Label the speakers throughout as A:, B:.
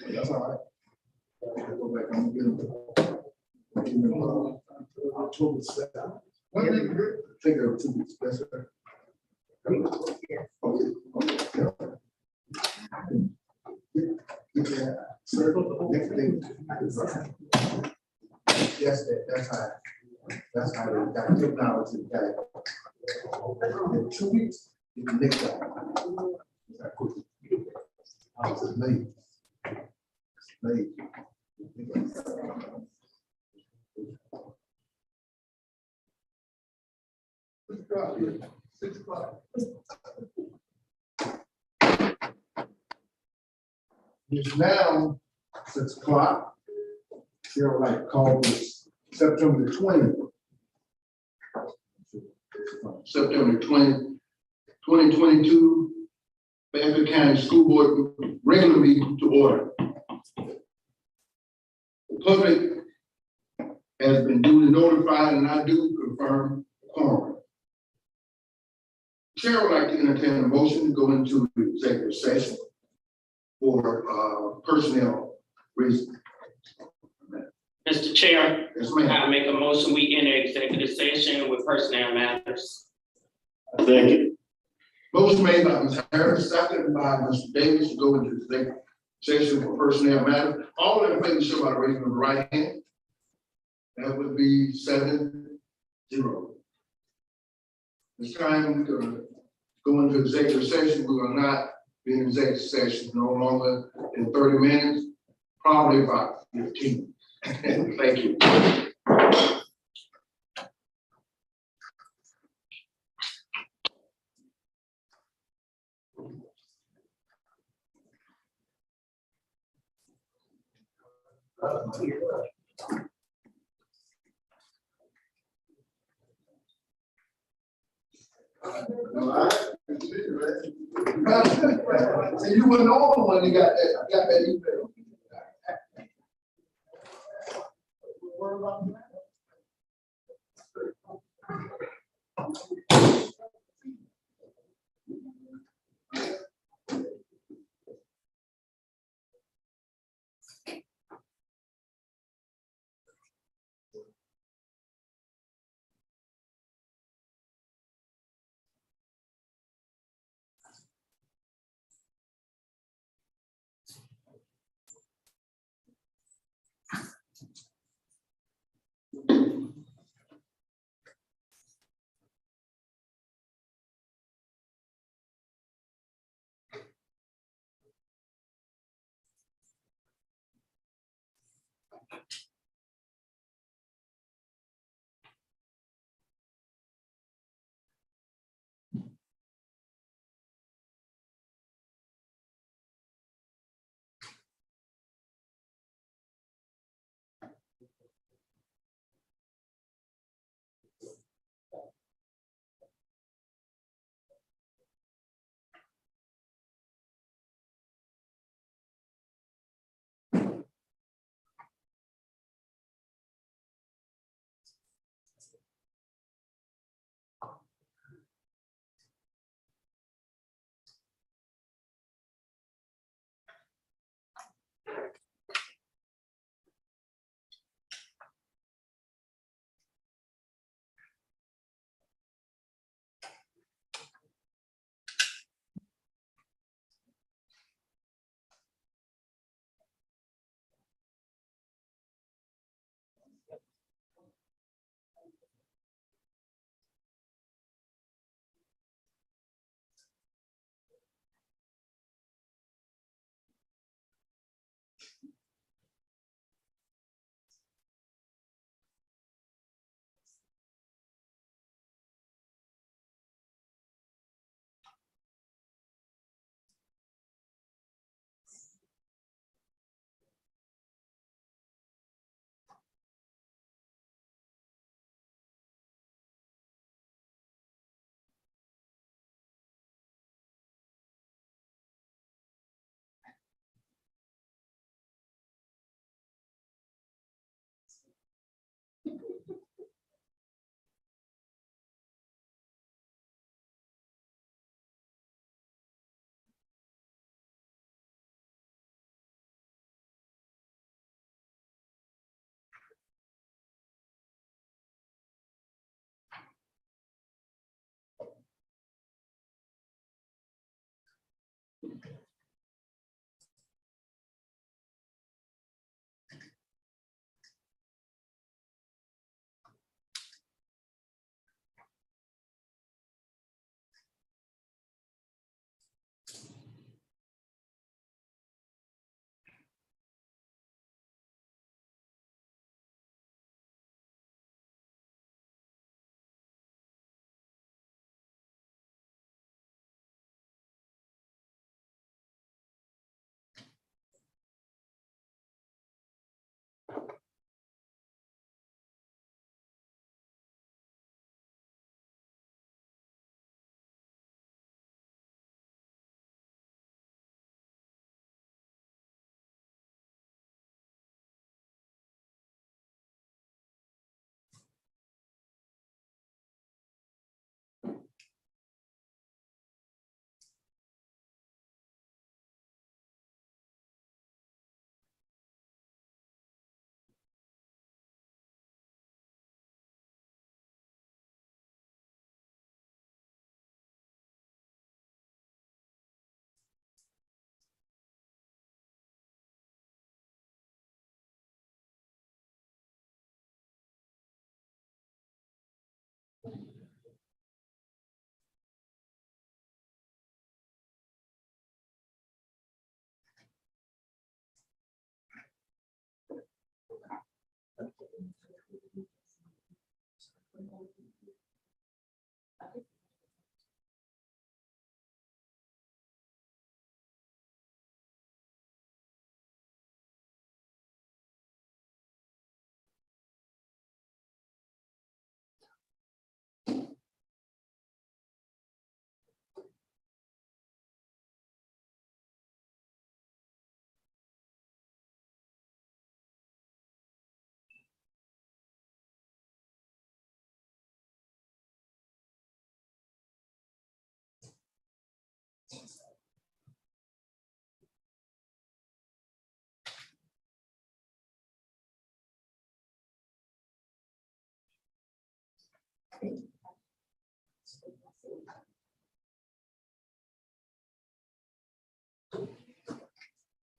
A: That's all right. Go back on October 7th. When did you think of 2 weeks? That's right. Circle next thing. Yes, that's how they got technology got it. In 2 weeks, you can make that. I was amazed. Amazed. 6 o'clock. It's now 6 o'clock. They're like called September 20th. September 20th, 2022, Fairfield County School Board regular meeting to order. The public has been duly notified, and I do confirm quorum. Chair would like to entertain a motion to go into executive session for personnel reasons.
B: Mr. Chair,
A: Yes, ma'am.
B: I make a motion, we enter executive session with personnel matters.
C: Second.
A: Motion made by Ms. Harris, seconded by Mr. Davis to go into executive session for personnel matters. All in favor, show by the raising of the right hand. That would be 7-0. This time we're going to go into executive session. We will not be in executive session no longer than 30 minutes, probably about 15. Thank you. So you wouldn't know when you got that email.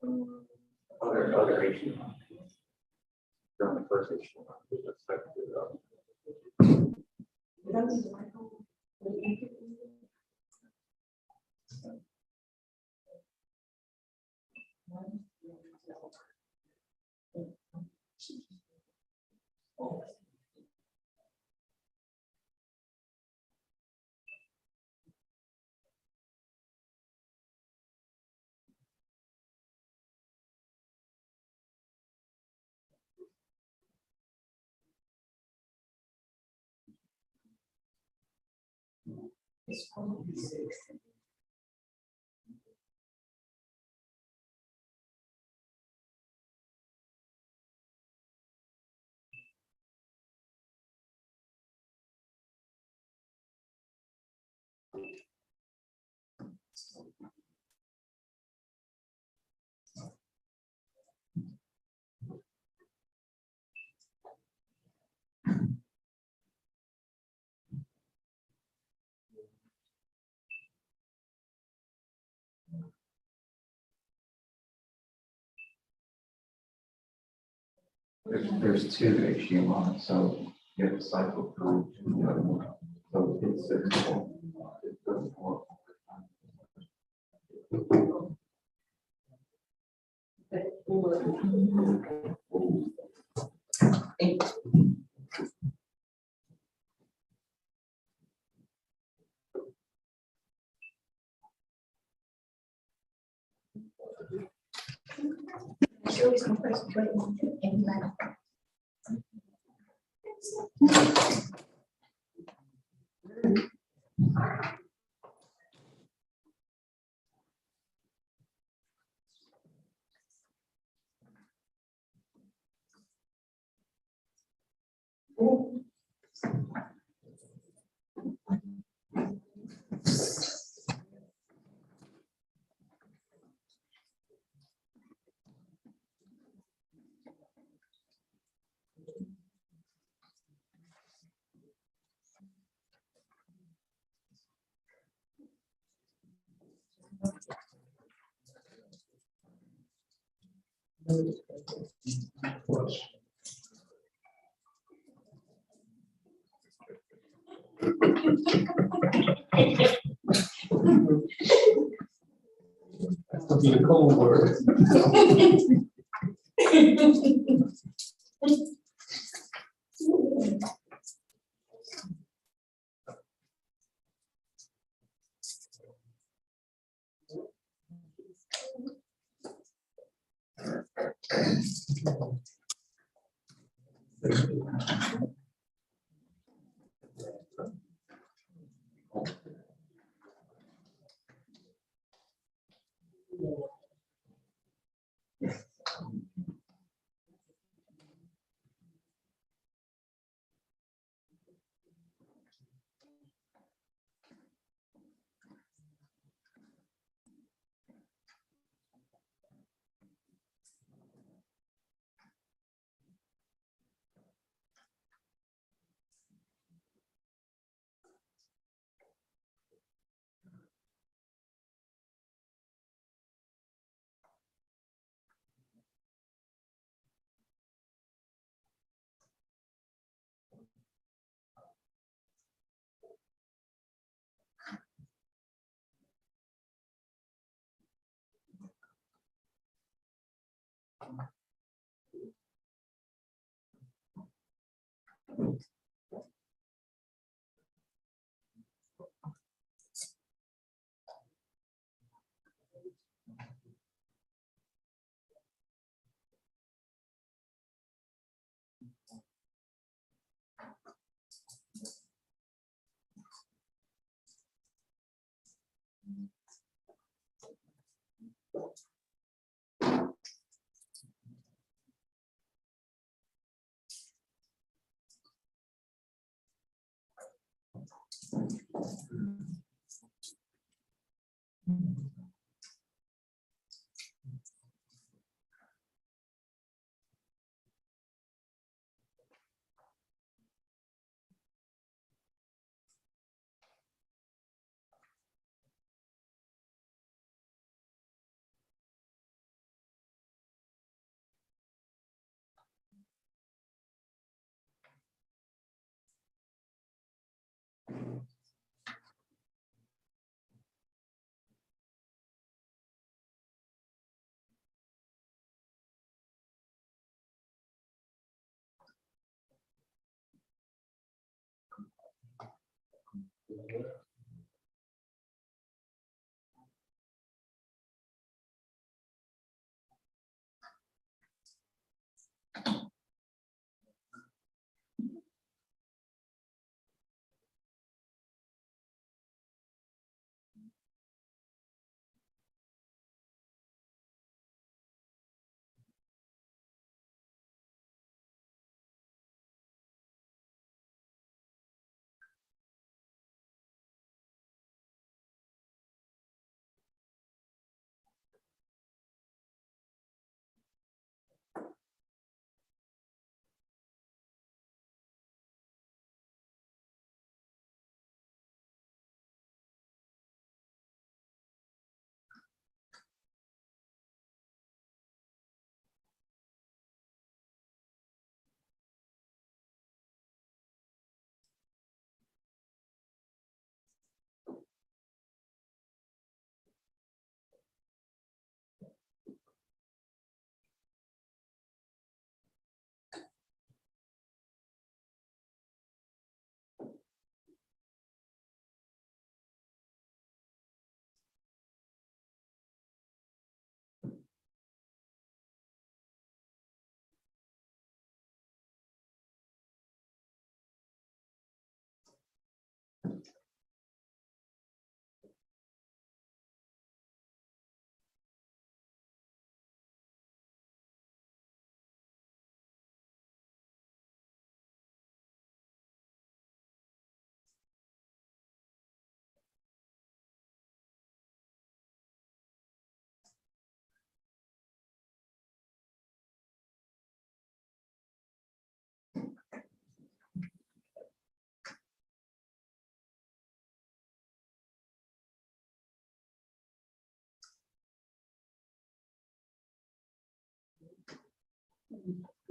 D: Other issue. During the first issue. There's two HDMI, so you have to cycle through the other one. So it's it doesn't work.
E: That'll be a cold word.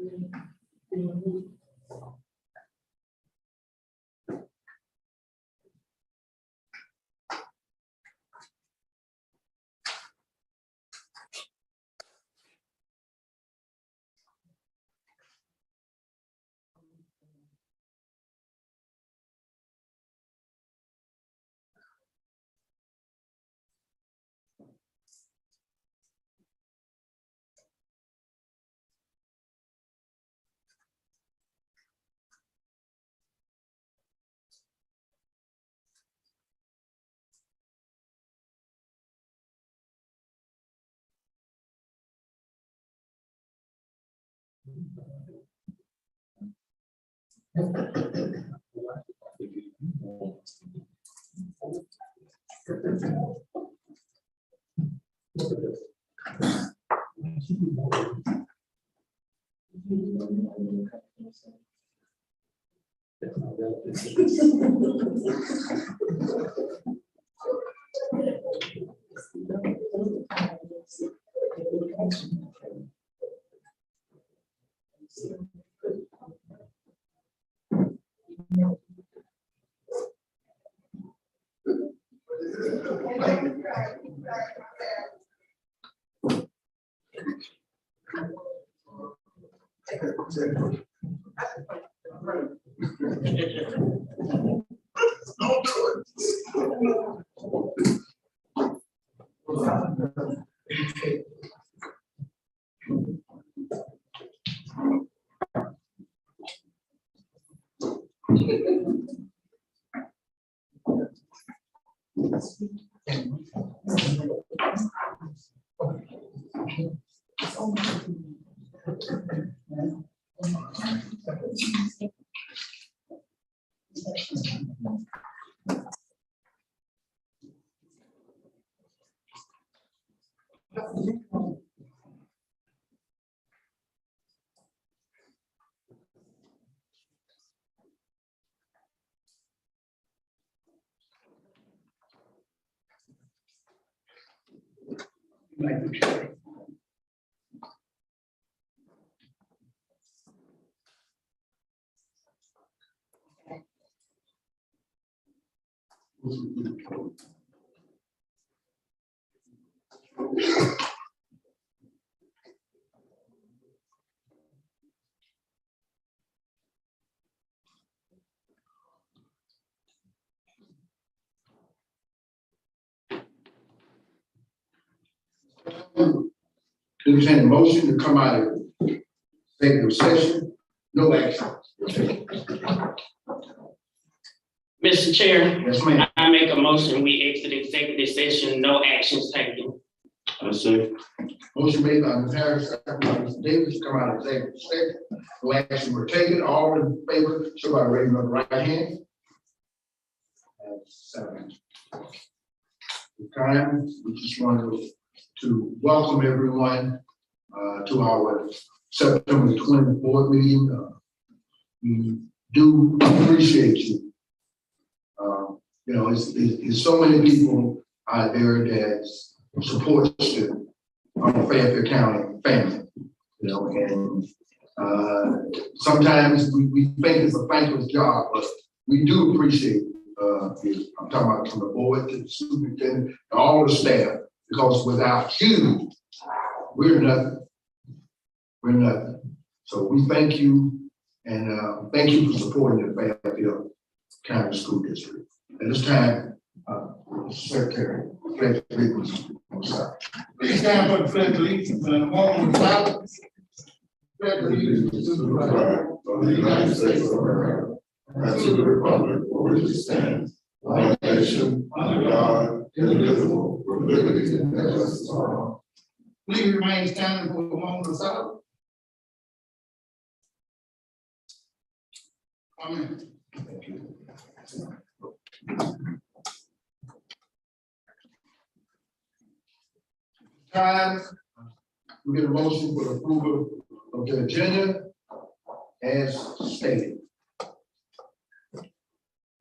A: Don't do it. Entertain a motion to come out of executive session, no action.
B: Mr. Chair,
A: Yes, ma'am.
B: I make a motion, we exit executive session, no actions taken.
C: I say.
A: Motion made by Ms. Harris, second by Mr. Davis, to come out of executive session. No action were taken. All in favor, show by raising of the right hand. That's 7. The time, we just wanted to welcome everyone to our September 24th meeting. We do appreciate you. You know, it's so many people out there that supports the Fairfield County family. You know, and sometimes we think it's a thankless job, but we do appreciate I'm talking about from the board to the superintendent, to all the staff, because without you, we're nothing. We're nothing. So we thank you, and thank you for supporting the Fairfield County School District. At this time, Secretary, pledge allegiance. Please stand for the pledge of allegiance and a moment of silence. Pledge allegiance to the flag of the United States of America and to the republic for which it stands, one nation, under God, indivisible, with liberty and justice for all. Please remain standing for a moment of silence. Amen. Thank you. Time, we get a motion for approval of the agenda as stated.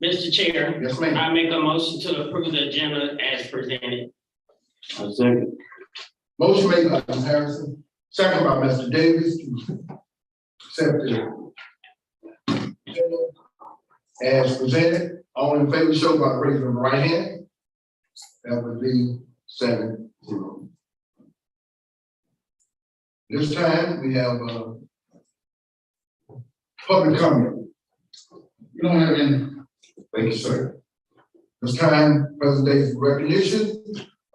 B: Mr. Chair,
A: Yes, ma'am.
B: I make a motion to approve the agenda as presented.
C: I second.
A: Motion made by Ms. Harrison, second by Mr. Davis to accept the agenda as presented. All in favor, show by raising the right hand. That would be 7-0. This time, we have, public comment. You don't have any. Thank you, sir. This time, presentation recognition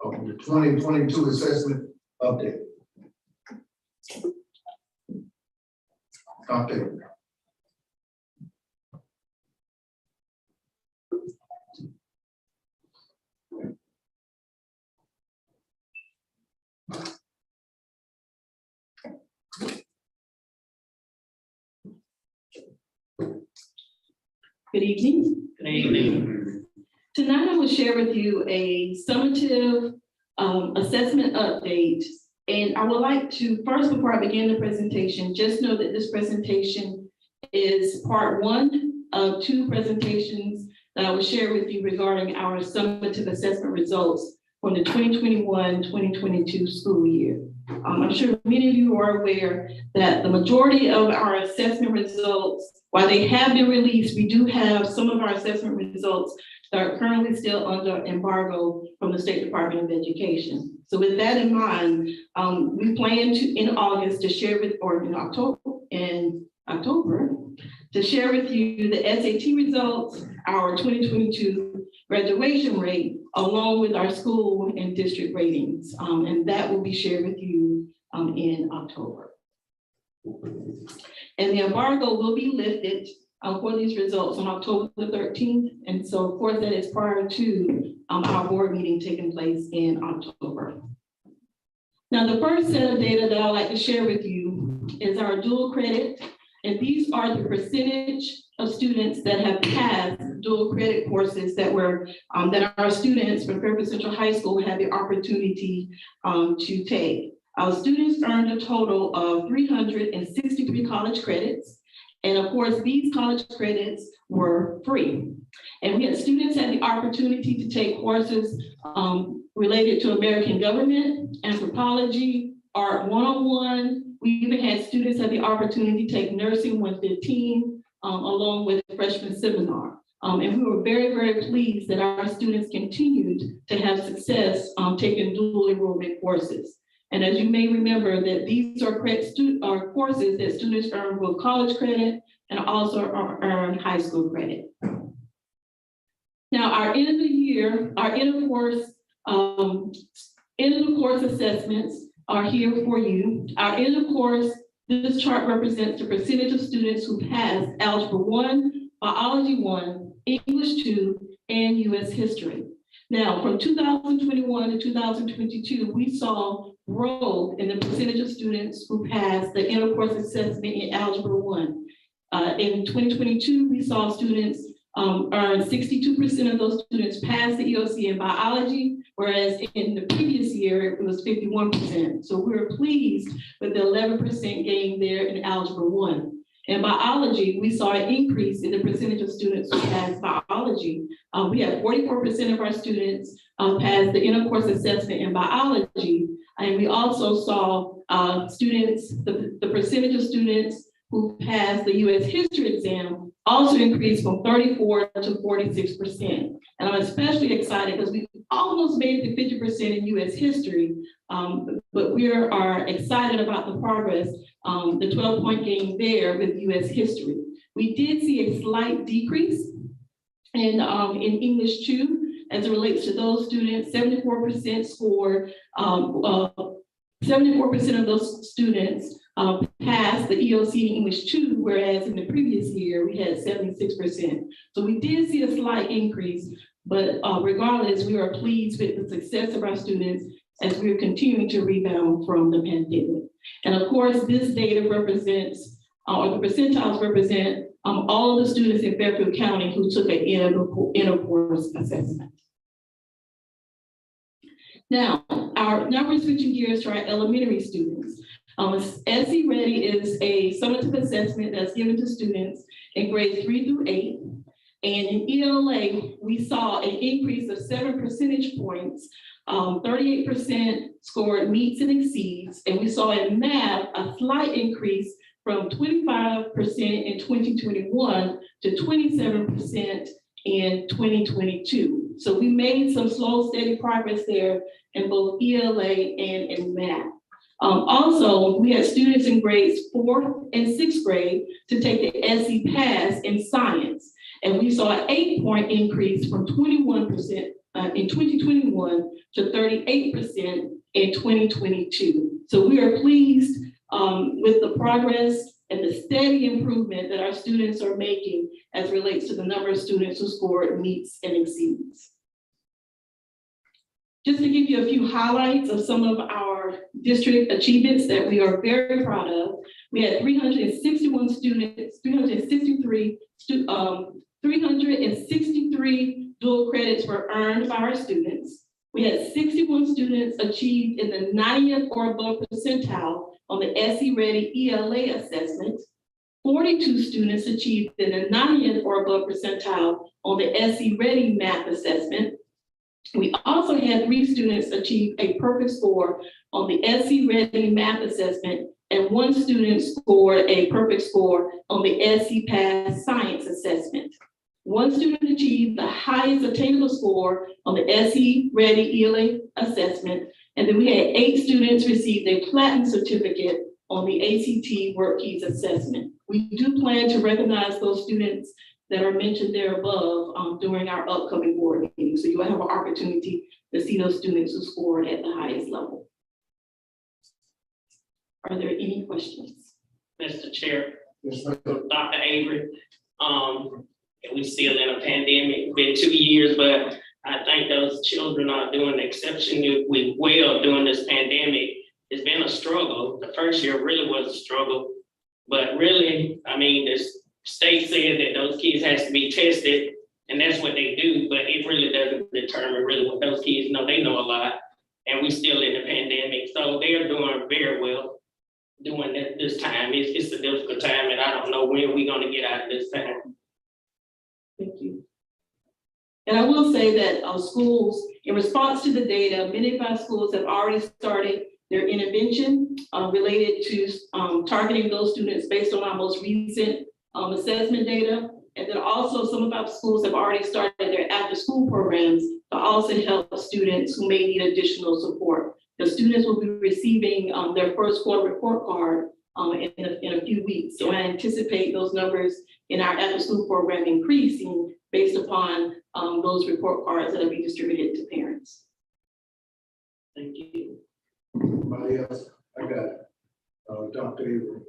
A: of the 2022 assessment update. Update.
F: Good evening.
B: Good evening.
F: Tonight I will share with you a summative assessment update. And I would like to, first, before I begin the presentation, just know that this presentation is part one of 2 presentations that I will share with you regarding our summative assessment results from the 2021-2022 school year. I'm sure many of you are aware that the majority of our assessment results, while they have been released, we do have some of our assessment results that are currently still under embargo from the State Department of Education. So with that in mind, we plan to, in August, to share with, or in October, to share with you the SAT results, our 2022 graduation rate, along with our school and district ratings. And that will be shared with you in October. And the embargo will be lifted for these results on October the 13th. And so, of course, that is prior to our board meeting taking place in October. Now, the first set of data that I'd like to share with you is our dual credit. And these are the percentage of students that have passed dual credit courses that were that our students from Fairfield Central High School had the opportunity to take. Our students earned a total of 363 college credits. And of course, these college credits were free. And we had students had the opportunity to take courses related to American government, anthropology, art 101. We even had students had the opportunity to take nursing 115 along with a freshman seminar. And we were very, very pleased that our students continued to have success taking dual enrollment courses. And as you may remember, that these are courses that students earn both college credit and also earn high school credit. Now, our end of the year, our end of the course assessments are here for you. Our end of course, this chart represents the percentage of students who passed Algebra 1, Biology 1, English 2, and US History. Now, from 2021 to 2022, we saw growth in the percentage of students who passed the end of course assessment in Algebra 1. In 2022, we saw students earn 62% of those students pass the EOC in biology, whereas in the previous year, it was 51%. So we're pleased with the 11% gain there in Algebra 1. In biology, we saw an increase in the percentage of students who passed biology. We had 44% of our students pass the end of course assessment in biology. And we also saw students, the percentage of students who passed the US history exam also increased from 34 to 46%. And I'm especially excited because we almost made it to 50% in US history, but we are excited about the progress, the 12-point gain there with US history. We did see a slight decrease in English 2 as it relates to those students. 74% scored, 74% of those students passed the EOC in English 2, whereas in the previous year we had 76%. So we did see a slight increase, but regardless, we are pleased with the success of our students as we're continuing to rebound from the pandemic. And of course, this data represents, or the percentiles represent all of the students in Fairfield County who took an end of course assessment. Now we're switching gears to our elementary students. SC Ready is a summative assessment that's given to students in grades 3 through 8. And in ELA, we saw an increase of 7 percentage points. 38% scored meets and exceeds. And we saw in math a slight increase from 25% in 2021 to 27% in 2022. So we made some slow, steady progress there in both ELA and in math. Also, we had students in grades 4th and 6th grade to take the SE Pass in science. And we saw an 8-point increase from 21% in 2021 to 38% in 2022. So we are pleased with the progress and the steady improvement that our students are making as relates to the number of students who scored meets and exceeds. Just to give you a few highlights of some of our district achievements that we are very proud of, we had 361 students, 363 dual credits were earned by our students. We had 61 students achieved in the 90th or above percentile on the SE Ready ELA assessment. 42 students achieved in the 90th or above percentile on the SE Ready math assessment. We also had 3 students achieve a perfect score on the SE Ready math assessment, and 1 student scored a perfect score on the SE Pass science assessment. 1 student achieved the highest attainable score on the SE Ready ELA assessment, and then we had 8 students receive a platinum certificate on the ACT Work Keys assessment. We do plan to recognize those students that are mentioned there above during our upcoming board meeting. So you'll have an opportunity to see those students who scored at the highest level. Are there any questions?
B: Mr. Chair,
A: Yes, ma'am.
B: Dr. Avery, we still in a pandemic, been 2 years, but I think those children are doing exceptionally well during this pandemic. It's been a struggle. The first year really was a struggle, but really, I mean, this state said that those kids has to be tested, and that's what they do, but it really doesn't determine really what those kids know. They know a lot, and we still in the pandemic, so they are doing very well during this time. It's a difficult time, and I don't know when we're gonna get out of this time.
F: Thank you. And I will say that schools, in response to the data, many of our schools have already started their intervention related to targeting those students based on our most recent assessment data. And then also some of our schools have already started their after-school programs to also help students who may need additional support. The students will be receiving their first quarter report card in a few weeks. So I anticipate those numbers in our after-school program increasing based upon those report cards that will be distributed to parents.
B: Thank you.
A: Anybody else? I got Dr. Avery.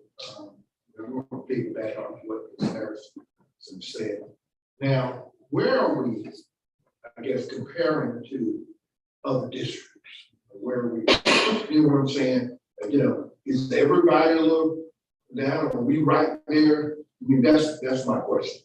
A: I'm going to piggyback on what Ms. Harrison said. Now, where are we, I guess, comparing to other districts? Where are we, you know what I'm saying? You know, is everybody a little down? Are we right there? I mean, that's my question.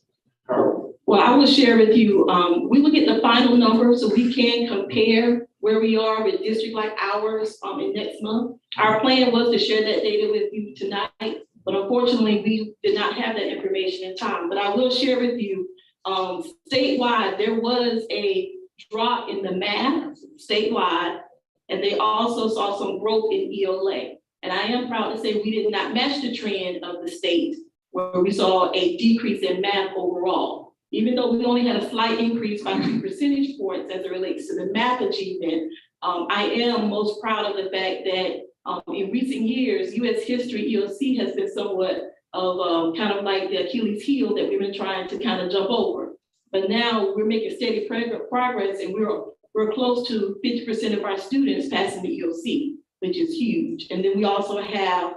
A: How are we?
F: Well, I will share with you, we will get the final numbers so we can compare where we are with district like ours in next month. Our plan was to share that data with you tonight, but unfortunately we did not have that information in time. But I will share with you, statewide, there was a drop in the math statewide, and they also saw some growth in ELA. And I am proud to say we did not match the trend of the state where we saw a decrease in math overall. Even though we only had a slight increase by 2 percentage points as it relates to the math achievement, I am most proud of the fact that in recent years, US history EOC has been somewhat of kind of like the Achilles heel that we've been trying to kind of jump over. But now we're making steady progress, and we're close to 50% of our students passing the EOC, which is huge. And then we also have,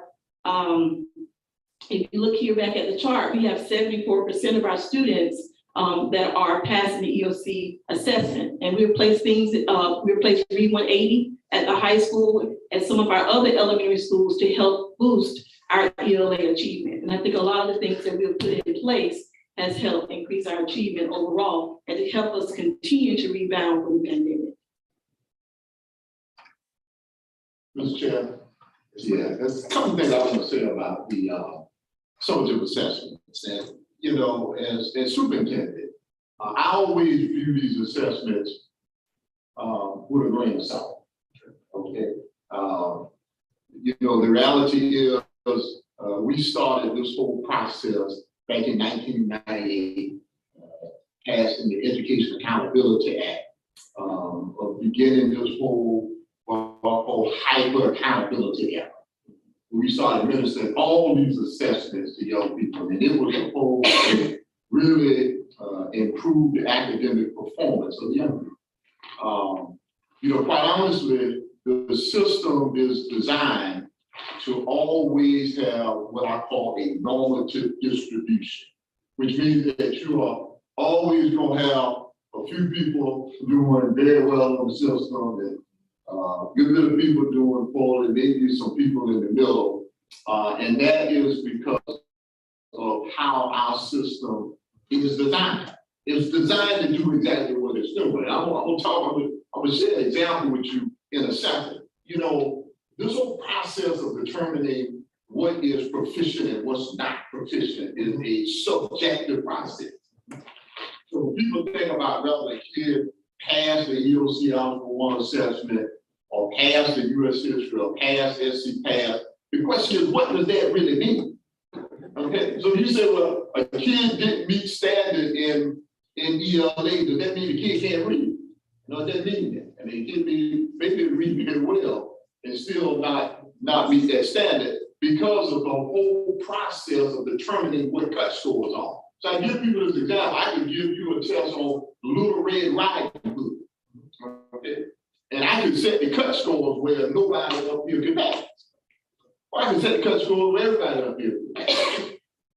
F: if you look here back at the chart, we have 74% of our students that are passing the EOC assessment. And we replaced things, we replaced Read 180 at the high school and some of our other elementary schools to help boost our ELA achievement. And I think a lot of the things that we've put in place has helped increase our achievement overall and to help us continue to rebound from the pandemic.
E: Mr. Chair, yeah, there's some things I want to say about the summative assessments. And, you know, as superintendent, I always view these assessments with a grain of salt. Okay. You know, the reality is we started this whole process back in 1998, passing the Education Accountability Act, of beginning this whole hyper accountability effort. We started administering all these assessments to young people, and it was supposed to really improve the academic performance of young people. Quite honestly, the system is designed to always have what I call a normative distribution, which means that you are always going to have a few people doing very well in the system and good little people doing poorly, maybe some people in the middle. And that is because of how our system is designed. It's designed to do exactly what it's doing. I'm gonna share an example with you in a second. This whole process of determining what is proficient and what's not proficient is a subjective process. So when people think about whether a kid passed the EOC Algebra 1 assessment or passed the US History or passed SC Pass, the question is, what does that really mean? Okay, so you say, well, a kid didn't meet standard in ELA, does that mean the kid can't read? No, it doesn't mean that. I mean, it can maybe read very well and still not meet that standard because of the whole process of determining what cut scores are. So I give people this example. I can give you a test on Little Red Riding Hood, okay? And I can set the cut scores where nobody up here can pass. Or I can set the cut scores where everybody up here can pass.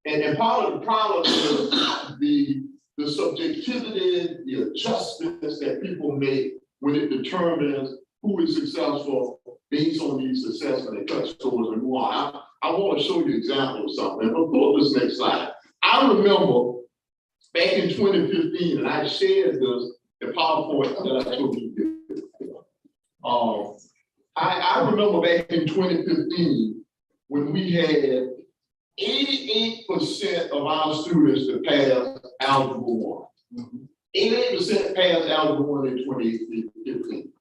E: And part of the problem is the subjectivity, the adjustments that people make when it determines who is successful based on these assessment and cut scores and who are. I want to show you an example of something. If I pull up this next slide. I remember back in 2015, and I shared this, the PowerPoint that I told you. I remember back in 2015 when we had 88% of our students that passed Algebra 1. 88% passed Algebra 1 in 2015.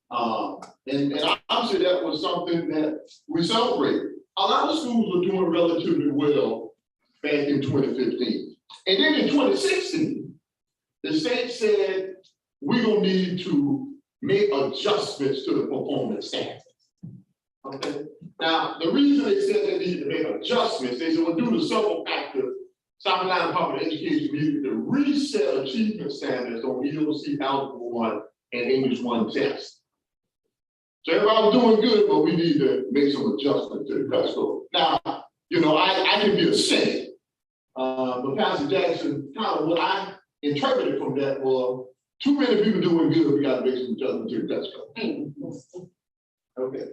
E: And obviously that was something that we celebrated. A lot of schools were doing relatively well back in 2015. And then in 2016, the state said, we're gonna need to make adjustments to the performance standards. Okay. Now, the reason they said they needed to make adjustments, they said, well, due to several factors, South Carolina Department of Education needed to reset achievement standards on EOC Algebra 1 and English 1 tests. So everybody was doing good, but we need to make some adjustments to the cut score. Now, I can be a cynic, but Pastor Jackson, kind of what I interpreted from that was too many people doing good, we got to make some adjustments to the cut score. Okay.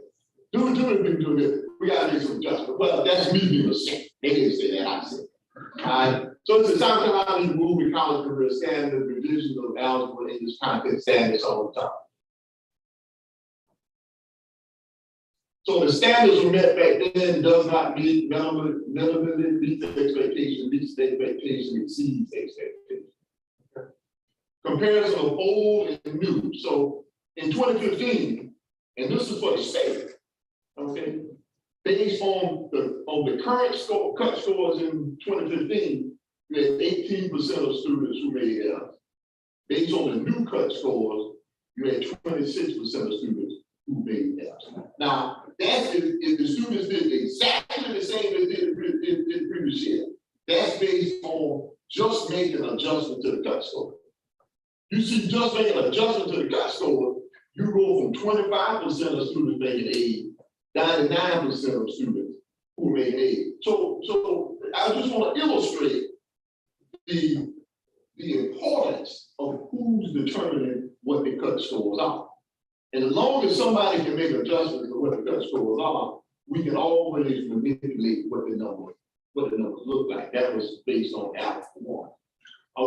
E: Too many people doing good, we got to make some adjustments. Well, that's me being a cynic. They didn't say that, I said. All right. So it's the South Carolina moving college career standards, revisions of algebra, English content standards all the time. So the standards were met back then, does not meet minimally meet the expectation, meets the expectation, exceeds the expectation. Okay. Comparison of old and new. So in 2015, and this is for the state, okay, based on the current cut scores in 2015, you had 18% of students who made F's. Based on the new cut scores, you had 26% of students who made F's. Now, that's if the students did exactly the same as did the previous year. That's based on just making an adjustment to the cut score. You see, just making an adjustment to the cut score, you go from 25% of students making A down to 9% of students who made A. So I just want to illustrate the importance of who's determining what the cut scores are. And as long as somebody can make adjustments to what the cut scores are, we can always manipulate what the numbers look like. That was based on Algebra 1.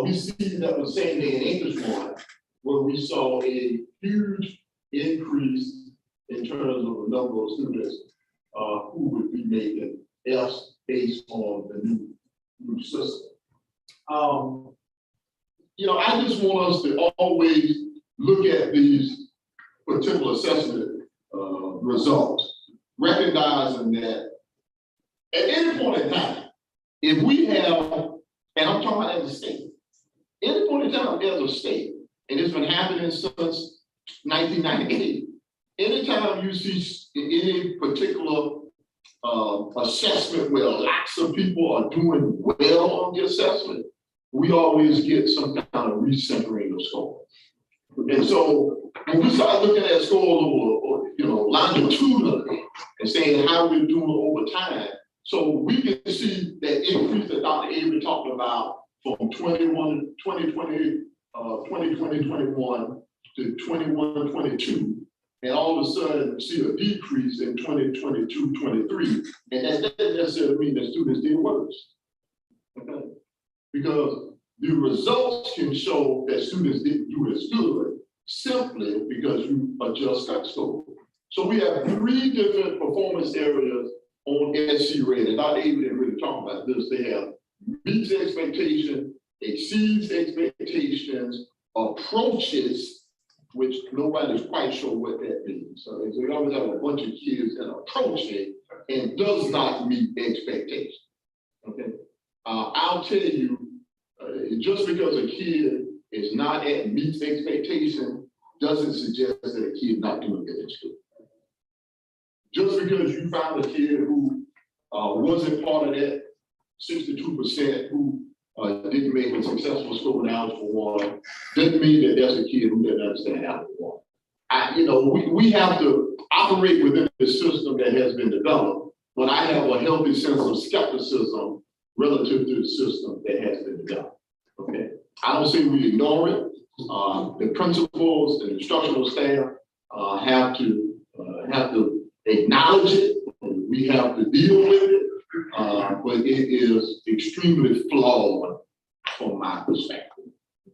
E: We see that the same thing in English 1, where we saw a huge increase in terms of the number of students who would be making F's based on the new system. I just want us to always look at these particular assessment results, recognizing that At any point in time, if we have, and I'm talking about as a state, any point in time as a state, and it's been happening since 1998, anytime you see any particular assessment where lots of people are doing well on the assessment, we always get some kind of recentering of score. And so when we start looking at scores or longitudinally and saying how we're doing over time, so we can see that increase that Dr. Avery talked about from 2020, 21 to 21, 22. And all of a sudden see a decrease in 2022, 23. And that doesn't necessarily mean that students did worse. Okay? Because the results can show that students didn't do as good simply because you adjust that score. So we have 3 different performance areas on SC rating. Dr. Avery didn't really talk about this. They have meets expectation, exceeds expectations, approaches, which nobody's quite sure what that means. So we always have a bunch of kids that approach it and does not meet expectations. Okay, I'll tell you, just because a kid is not at meets expectation doesn't suggest that a kid not doing good in school. Just because you found a kid who wasn't part of that 62% who didn't make a successful school in Algebra 1, doesn't mean that there's a kid who doesn't understand Algebra 1. We have to operate within the system that has been developed, but I have a healthy sense of skepticism relative to the system that has been developed. Okay, I don't say we ignore it. The principals and instructional staff have to acknowledge it. We have to deal with it. But it is extremely flawed from my perspective.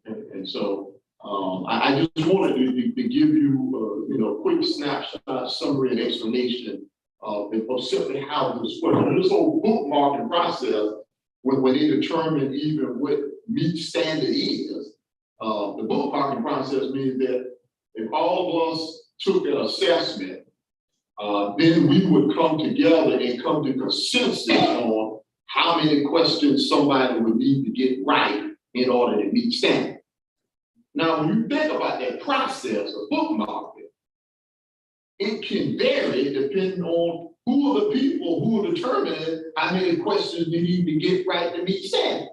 E: And so I just wanted to give you a quick snapshot, summary, and explanation of simply how this works. And this whole bookmarking process, when they determine even what meet standard is, the bookmarking process means that if all of us took an assessment, then we would come together and come to consensus on how many questions somebody would need to get right in order to meet standard. Now, when you think about that process of bookmarking, it can vary depending on who are the people who are determining how many questions you need to get right to meet standard.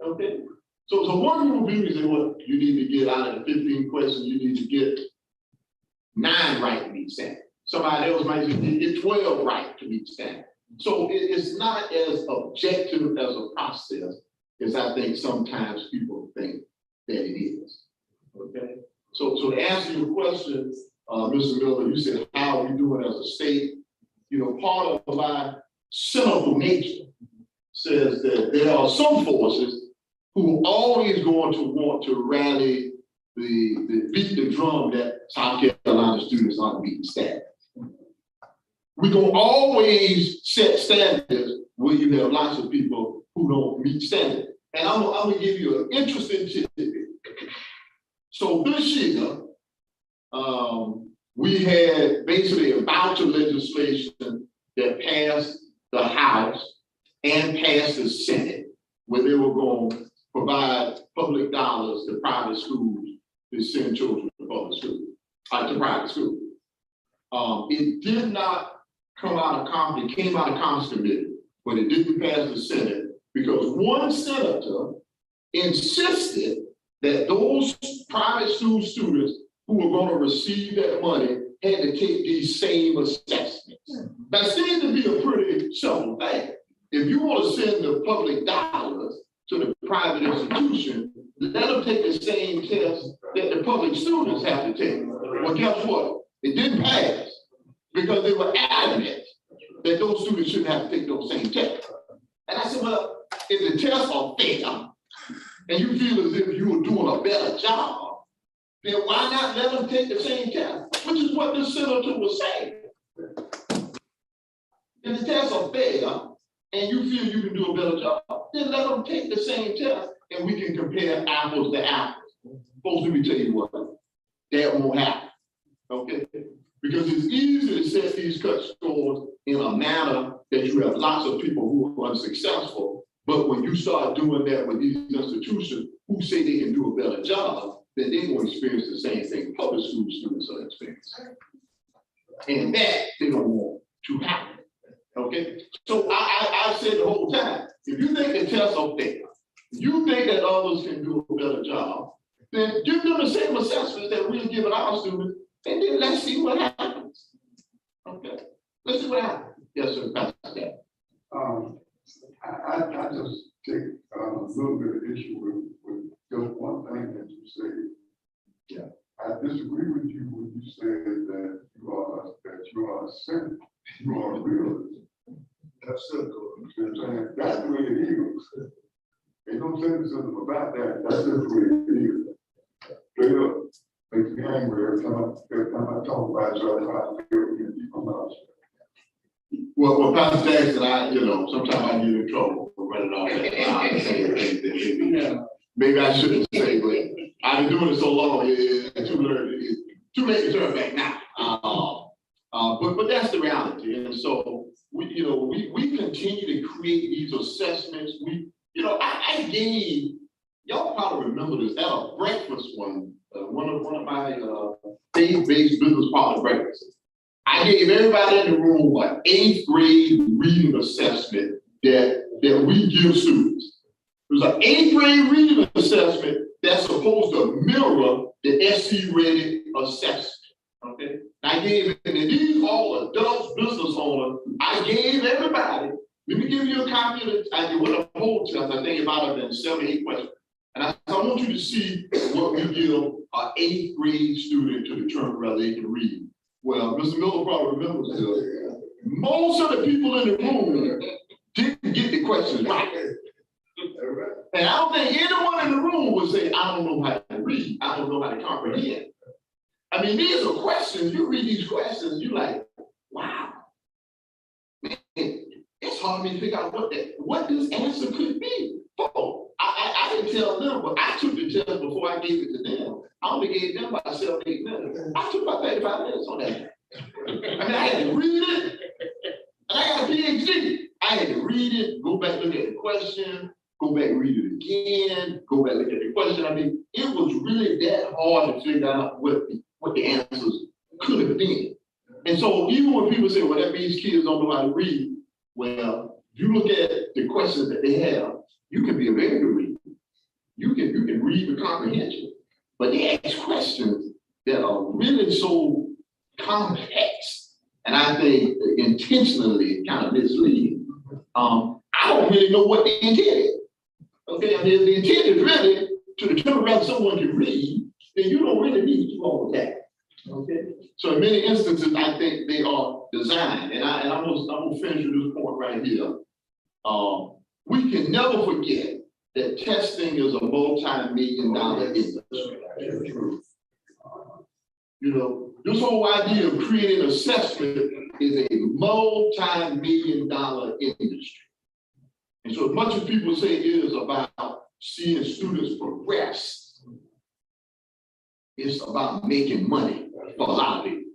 E: Okay? So one group of people say, well, you need to get out of the 15 questions, you need to get 9 right to meet standard. Somebody else might get 12 right to meet standard. So it's not as objective as a process as I think sometimes people think that it is. Okay. So to answer your question, Mr. Miller, you said, how are we doing as a state? Part of my cynical nature says that there are some forces who are always going to want to rally beat the drum that South Carolina students aren't meeting standards. We're going to always set standards where you have lots of people who don't meet standards. And I'm going to give you an interesting tidbit. So this year, we had basically a voucher legislation that passed the House and passed the Senate, where they were going to provide public dollars to private schools to send children to public schools, to private schools. It did not come out of Congress, it came out of Congress committee, but it didn't pass the Senate because one senator insisted that those private school students who were going to receive that money had to take these same assessments. That seems to be a pretty simple thing. If you want to send the public dollars to the private institution, let them take the same test that the public students have to take. Well, guess what? It didn't pass because they were adamant that those students shouldn't have to take those same tests. And I said, well, if the tests are fair and you feel as if you were doing a better job, then why not let them take the same test? Which is what this senator was saying. If the tests are fair and you feel you can do a better job, then let them take the same test and we can compare apples to apples. Folks, let me tell you what, that won't happen, okay? Because it's easy to set these cut scores in a manner that you have lots of people who are unsuccessful. But when you start doing that with these institutions who say they can do a better job, then they're going to experience the same thing public school students are experiencing. And that they don't want to happen. Okay? So I said the whole time, if you think the tests are fair, you think that others can do a better job, then give them the same assessments that we're giving our students, and then let's see what happens. Okay? Let's see what happens. Yes, sir, Pastor Stan.
G: I just take a little bit of issue with just one thing that you said.
E: Yeah.
G: I disagree with you when you said that you are a cynic, you are a realist.
A: That's so cool.
G: You know what I'm saying? That's the way it is. Ain't no cynicism about that. That's just the way it is. Straight up. Makes me angry every time I talk about it, so I try to keep my mouth shut.
E: Well, Pastor Jackson, sometimes I get in trouble for running off that. Maybe I shouldn't say, but I've been doing it so long, it's too late to turn back now. But that's the reality. And so we continue to create these assessments. I gave, y'all probably remember this, at a breakfast one of my faith-based business partner breakfasts. I gave everybody in the room an 8th grade reading assessment that we give students. It was an 8th grade reading assessment that's supposed to mirror the SC rated assessment. Okay. I gave, and these all adults, business owners, I gave everybody. Let me give you a copy of it. I did what a whole test. I think it might have been 7 or 8 questions. And I want you to see what we give an 8th grade student to determine whether they can read. Well, Mr. Miller probably remembers this. Most of the people in the room didn't get the questions right. And I don't think anyone in the room would say, I don't know how to read. I don't know how to comprehend. I mean, these are questions. You read these questions, you're like, wow. Man, it's hard for me to figure out what this answer could be. Oh, I didn't tell them, but I took the test before I gave it to them. I only gave them about 7 or 8 minutes. I took about 35 minutes on that. I mean, I had to read it, and I got a PhD. I had to read it, go back, look at the question, go back, read it again, go back, look at the question. I mean, it was really that hard to figure out what the answers could have been. And so even when people say, well, that means kids don't know how to read, well, you look at the questions that they have, you can be a very good reader. You can read with comprehension, but they ask questions that are really so complex, and I think intentionally kind of misleading. I don't really know what they intended. Okay, I mean, if the intent is really to determine whether someone can read, then you don't really need to do all of that. Okay, so in many instances, I think they are designed, and I'm gonna finish with this point right here. We can never forget that testing is a multi-million-dollar industry. This whole idea of creating assessment is a multi-million-dollar industry. And so as much as people say it is about seeing students progress, it's about making money for a lot of people.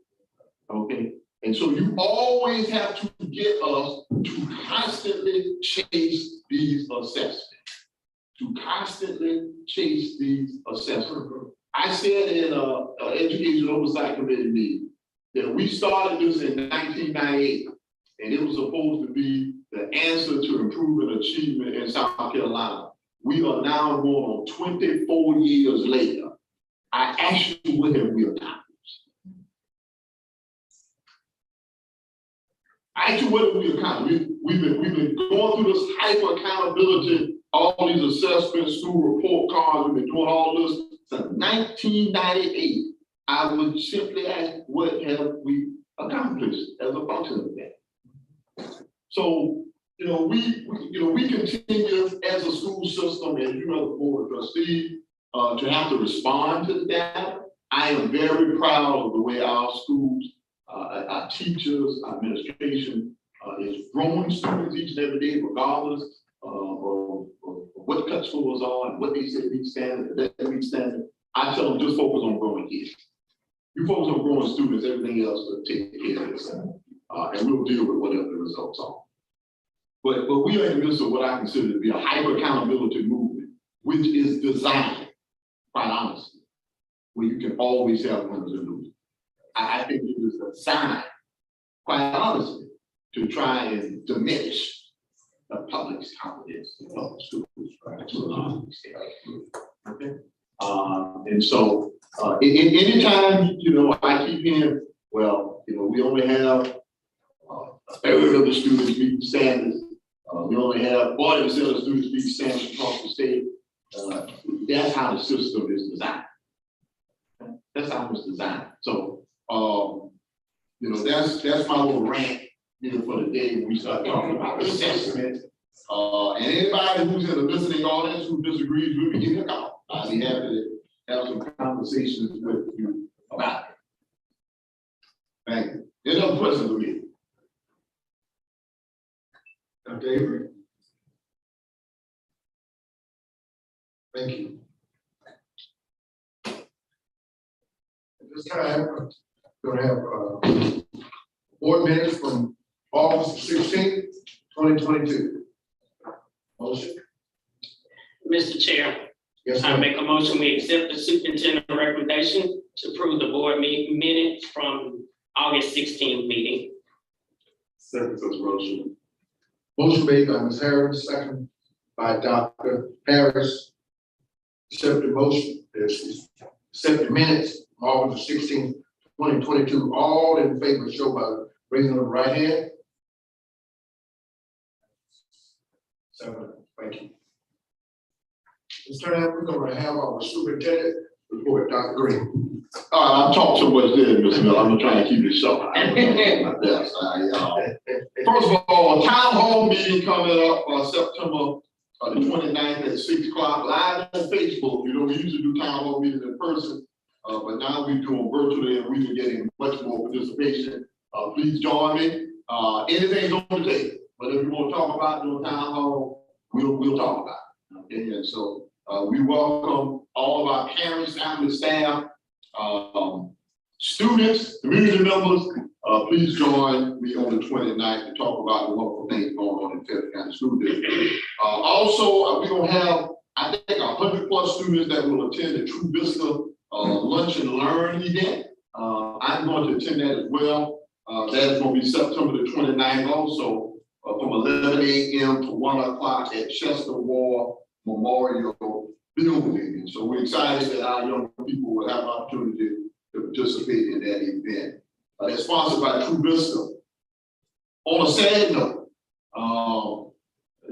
E: Okay? And so you always have to get us to constantly chase these assessments. I said in an Education Oversight Committee meeting that we started this in 1998, and it was supposed to be the answer to improving achievement in South Carolina. We are now going on 24 years later. I ask you, what have we accomplished? We've been going through this hyper accountability, all these assessments, school report cards. We've been doing all this since 1998. I would simply ask, what have we accomplished as a function of that? So, we continue as a school system, and the Board of Trustees, to have to respond to the data. I am very proud of the way our schools, our teachers, our administration is growing students each and every day, regardless of what the cut scores are and what they say meet standard, that meet standard. I tell them, just focus on growing kids. You focus on growing students, everything else will take care of itself. And we'll deal with whatever the results are. But we are in the midst of what I consider to be a hyper accountability movement, which is designed, quite honestly, where you can always have winners and losers. I think it is designed, quite honestly, to try and diminish the public's confidence in public schools. Right? Okay. And so, anytime, I keep hearing, well, we only have a third of the students meet standards. We only have 40% of the students meet standards across the state. That's how the system is designed. That's how it's designed. So, that's my little rant, for the day when we start talking about assessment. And anybody who's in the listening audience who disagrees with me, give me a call. I'll be happy to have some conversations with you about it. Thank you. Any other questions for me?
A: David? Thank you. At this time, we're gonna have board minutes from August 16th, 2022. Motion?
B: Mr. Chair,
A: Yes,
B: I
A: sir.
B: make a motion, we accept the superintendent recommendation to approve the board minutes from August 16th meeting.
G: Second such motion.
A: Motion made by Ms. Harris, second by Dr. Harris. Accept the motion, accept the minutes, August 16th, 2022. All in favor, show by raising of the right hand. 7, thank you. This time, we're gonna have our superintendent report, Dr. Green.
E: I'll talk so much there, Mr. Miller. I'm gonna try and keep it short. I'm gonna try my best. First of all, town hall meeting coming up September the 29th at 6 o'clock, live on Facebook. We usually do town hall meetings in person, but now we're doing virtually and we've been getting much more participation. Please join me. Anything's on the table, but if you want to talk about doing town hall, we'll talk about it. Okay, and so we welcome all of our parents, family, staff, students, community members. Please join me on the 29th to talk about the wonderful things going on in Fairfield County School District. Also, we're gonna have, I think, 100+ students that will attend the True Vista Lunch and Learn event. I'm going to attend that as well. That is going to be September the 29th also, from 11 a.m. to 1 o'clock at Chester War Memorial Building. And so we're excited that our young people will have an opportunity to participate in that event. That's sponsored by True Vista. On a sad note,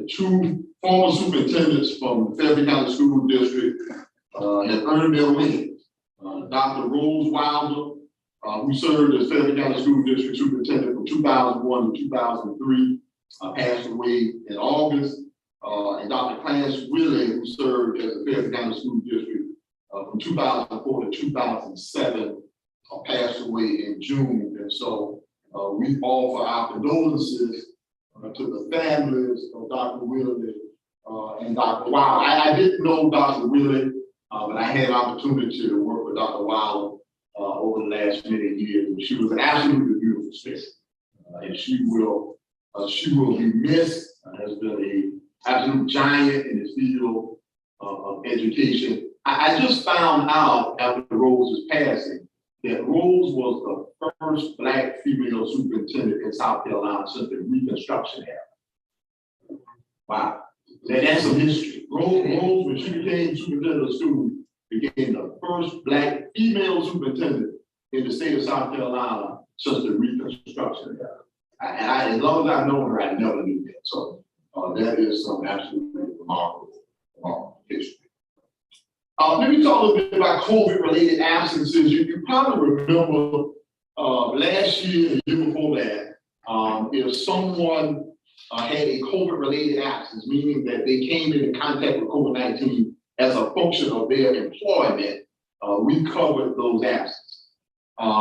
E: two former superintendents from the Fairfield County School District have earned their wings. Dr. Rose Wilder, who served as Fairfield County School District Superintendent from 2001 to 2003, passed away in August. And Dr. Clarence Willie, who served as the Fairfield County School District from 2004 to 2007, passed away in June. And so we offer our condolences to the families of Dr. Willie and Dr. Wilder. I didn't know Dr. Willie, but I had an opportunity to work with Dr. Wilder over the last many years. And she was an absolutely beautiful spirit. And she will be missed. Has been an absolute giant in the field of education. I just found out after Rose's passing that Rose was the first Black female superintendent in South Carolina since the Reconstruction era. Wow, that's some history. Rose, when she became superintendent of schools, became the first Black female superintendent in the state of South Carolina since the Reconstruction era. And as long as I've known her, I never knew that. So that is some absolutely remarkable history. Let me talk a little bit about COVID-related absences. You probably remember last year and the year before that, if someone had a COVID-related absence, meaning that they came into contact with COVID-19 as a function of their employment, we covered those absences.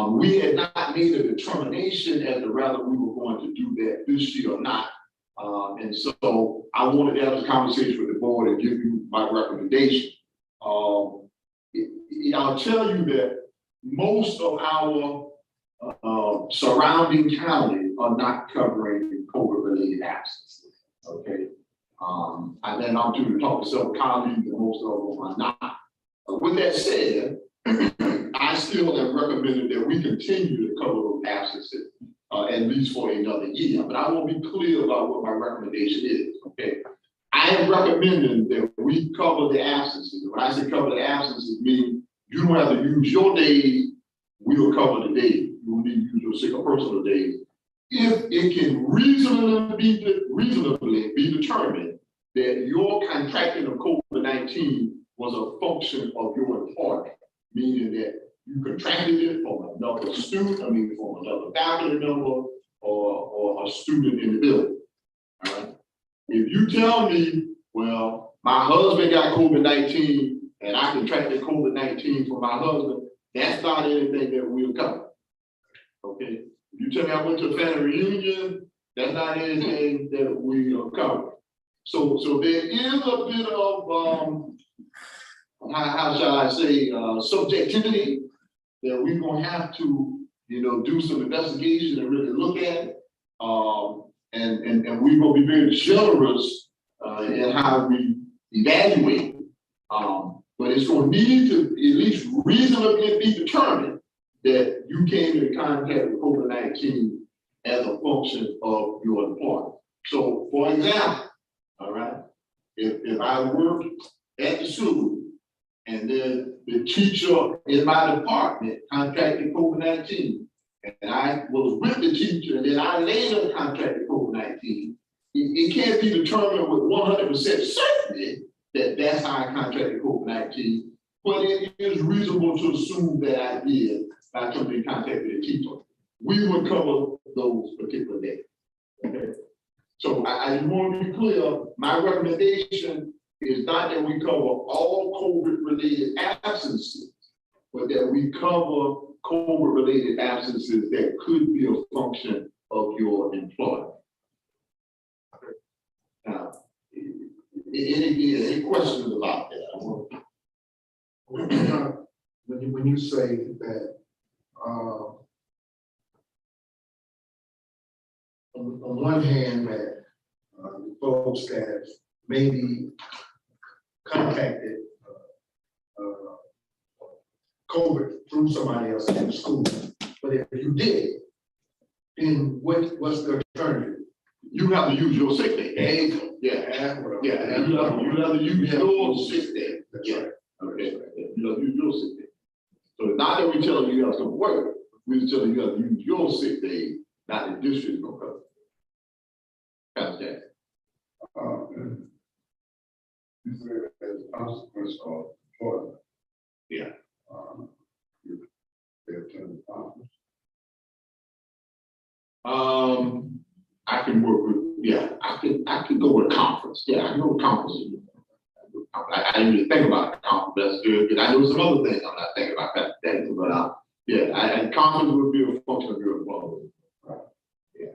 E: We had not made a determination as to whether we were going to do that this year or not. And so I wanted to have a conversation with the board and give you my recommendation. I'll tell you that most of our surrounding counties are not covering COVID-related absences. Okay, and then I'm to talk to several colleagues, and most of them are not. With that said, I still am recommending that we continue to cover those absences, at least for another year. But I want to be clear about what my recommendation is, okay? I am recommending that we cover the absences. When I say cover the absences, meaning you don't have to use your days, we'll cover the days. You will need to use your sick or personal days. If it can reasonably be determined that your contracting of COVID-19 was a function of your employment, meaning that you contracted it from another student, from another faculty member or a student in the building. All right. If you tell me, well, my husband got COVID-19 and I contracted COVID-19 from my husband, that's not anything that we'll cover. Okay. If you tell me I went to a family reunion, that's not anything that we'll cover. So there is a bit of how shall I say, subjectivity that we're gonna have to, do some investigation and really look at. And we're gonna be very generous in how we evaluate. But it's gonna need to at least reasonably be determined that you came into contact with COVID-19 as a function of your employment. So for example, all right, if I work at the school and then the teacher in my department contracted COVID-19, and I was with the teacher, and then I later contracted COVID-19, it can't be determined with 100% certainty that that's how I contracted COVID-19, but it is reasonable to assume that I did by coming in contact with the teacher. We would cover those particular days. Okay. So I just want to be clear, my recommendation is not that we cover all COVID-related absences, but that we cover COVID-related absences that could be a function of your employment. Now, any questions about that?
A: When you say that, on one hand, that the folks that maybe contacted COVID through somebody else in the school, but if you did, then what's the alternative?
E: You have to use your sick day. Yeah, you have to use your sick day.
A: That's right.
E: Okay, you have to use your sick day. So not that we tell you have to work, we just tell you have to use your sick day, not the district gonna cover. Okay.
G: You said as a consequence of employment.
E: Yeah.
G: They attend the conference.
E: I can work with, I can go with a conference. Yeah, I can go with conference. I didn't really think about the conference, that's good, because I know some other things I'm not thinking about that, but and conference would be a function of your employment. Right. Yeah.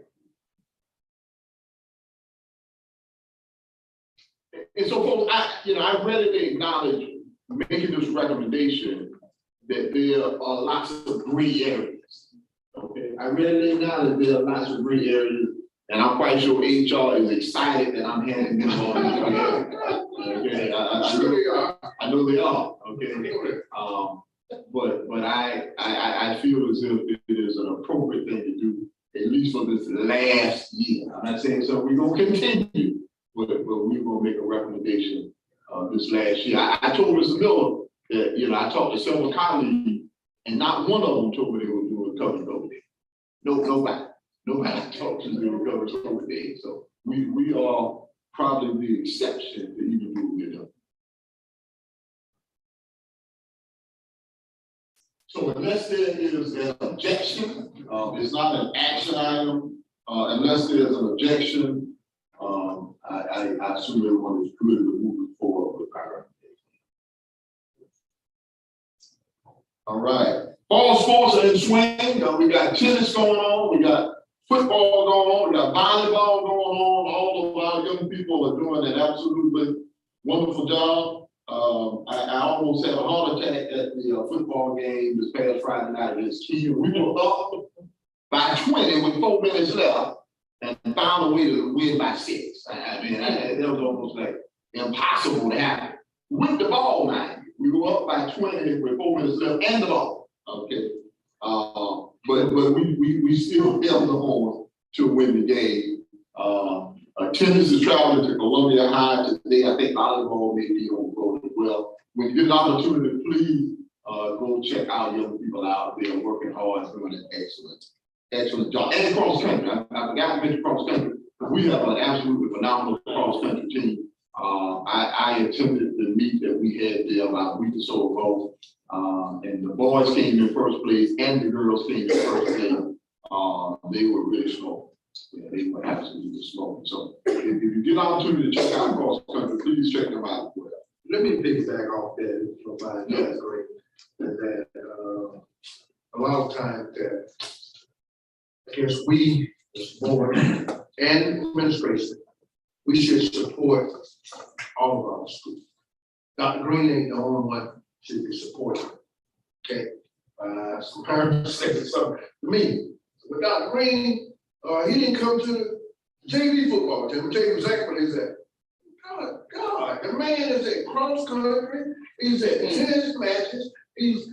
E: And so folks, I readily acknowledge making this recommendation that there are lots of gray areas. Okay, I readily acknowledge there are lots of gray areas, and I'm quite sure HR is excited that I'm handing them all these gray areas. Okay, I know they are. Okay, but I feel as if it is an appropriate thing to do, at least for this last year. I'm not saying so we're gonna continue, but we're gonna make a recommendation this last year. I told Mr. Miller that I talked to several colleagues, and not one of them told me they were doing covered COVID days. Nobody talked to me were covered COVID days. So we are probably the exception to even do what we're doing. So unless there is an objection, it's not an action item. Unless there's an objection, I assume everyone is good with moving forward with our recommendation. All right. Fall sports are in swing. We got tennis going on. We got football going on. We got volleyball going on. All of our young people are doing an absolutely wonderful job. I almost had a heart attack at the football game this past Friday night against Key. We were up by 20 with 4 minutes left, and found a way to win by 6. I mean, that was almost like impossible to happen. With the ball, man, we were up by 20 with 4 minutes left and the ball. Okay, but we still held on to win the game. Tennis is traveling to Columbia High today. I think volleyball may be on the road as well. When you get an opportunity, please go check our young people out. They are working hard, doing an excellent job. And cross country, I forgot to mention cross country. We have an absolutely phenomenal cross country team. I attended the meet that we had there about a week or so ago. And the boys came in first place and the girls came in first place. They were really slow. Yeah, they were absolutely slow. So if you get an opportunity to check out cross country, please check them out as well.
A: Let me piggyback off that, if you don't mind. That's great. That a lot of times that I guess we, as board and administration, we should support all of our schools. Dr. Green ain't the only one should be supported. Okay, some parents say something to me. But Dr. Green, he didn't come to the JV football team. I'll tell you exactly what he said. God, the man is at cross country. He's at tennis matches. He's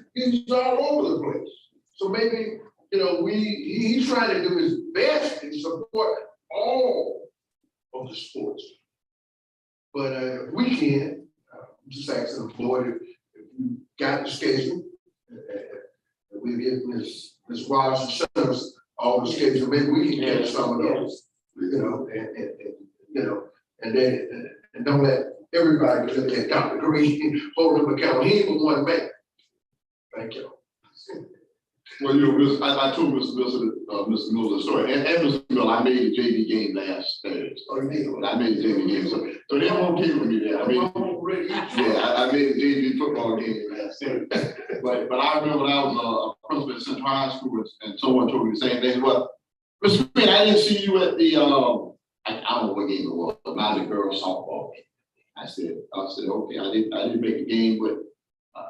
A: all over the place. So maybe he's trying to do his best to support all of the sports. But if we can, I'm just asking the board if you got the schedule, we give Ms. Wallace and Shutters all the schedule, maybe we can get some of those, and don't let everybody look at Dr. Green, hold him accountable. He ain't one man. Thank you.
E: Well, I told Mr. Miller the story, and Mr. Miller, I made a JV game last Thursday. I made a JV game, so they won't keep me there. I made a JV football game last Thursday. But I remember when I was a principal at Central High School, and someone told me the same thing. Well, Mr. Green, I didn't see you at the I don't know what game it was, but not the girls softball game. I said, okay, I didn't make a game, but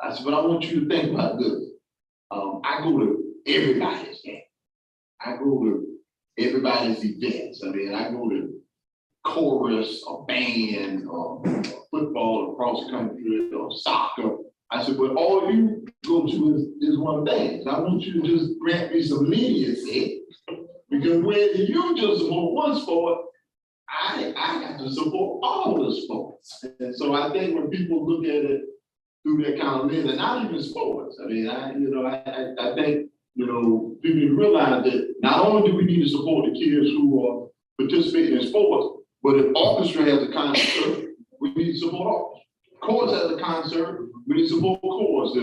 E: I said, but I want you to think about this. I go to everybody's game. I go to everybody's events. I mean, I go to chorus or band or football or cross country or soccer. I said, but all you go to is one thing. I want you to just grant me some leniency, because when you just support one sport, I got to support all the sports. And so I think when people look at it through that kind of lens, and not even sports, I mean, I think, people realize that not only do we need to support the kids who are participating in sports, but if orchestra has a concert, we need to support orchestra. Chorus has a concert, we need to support chorus.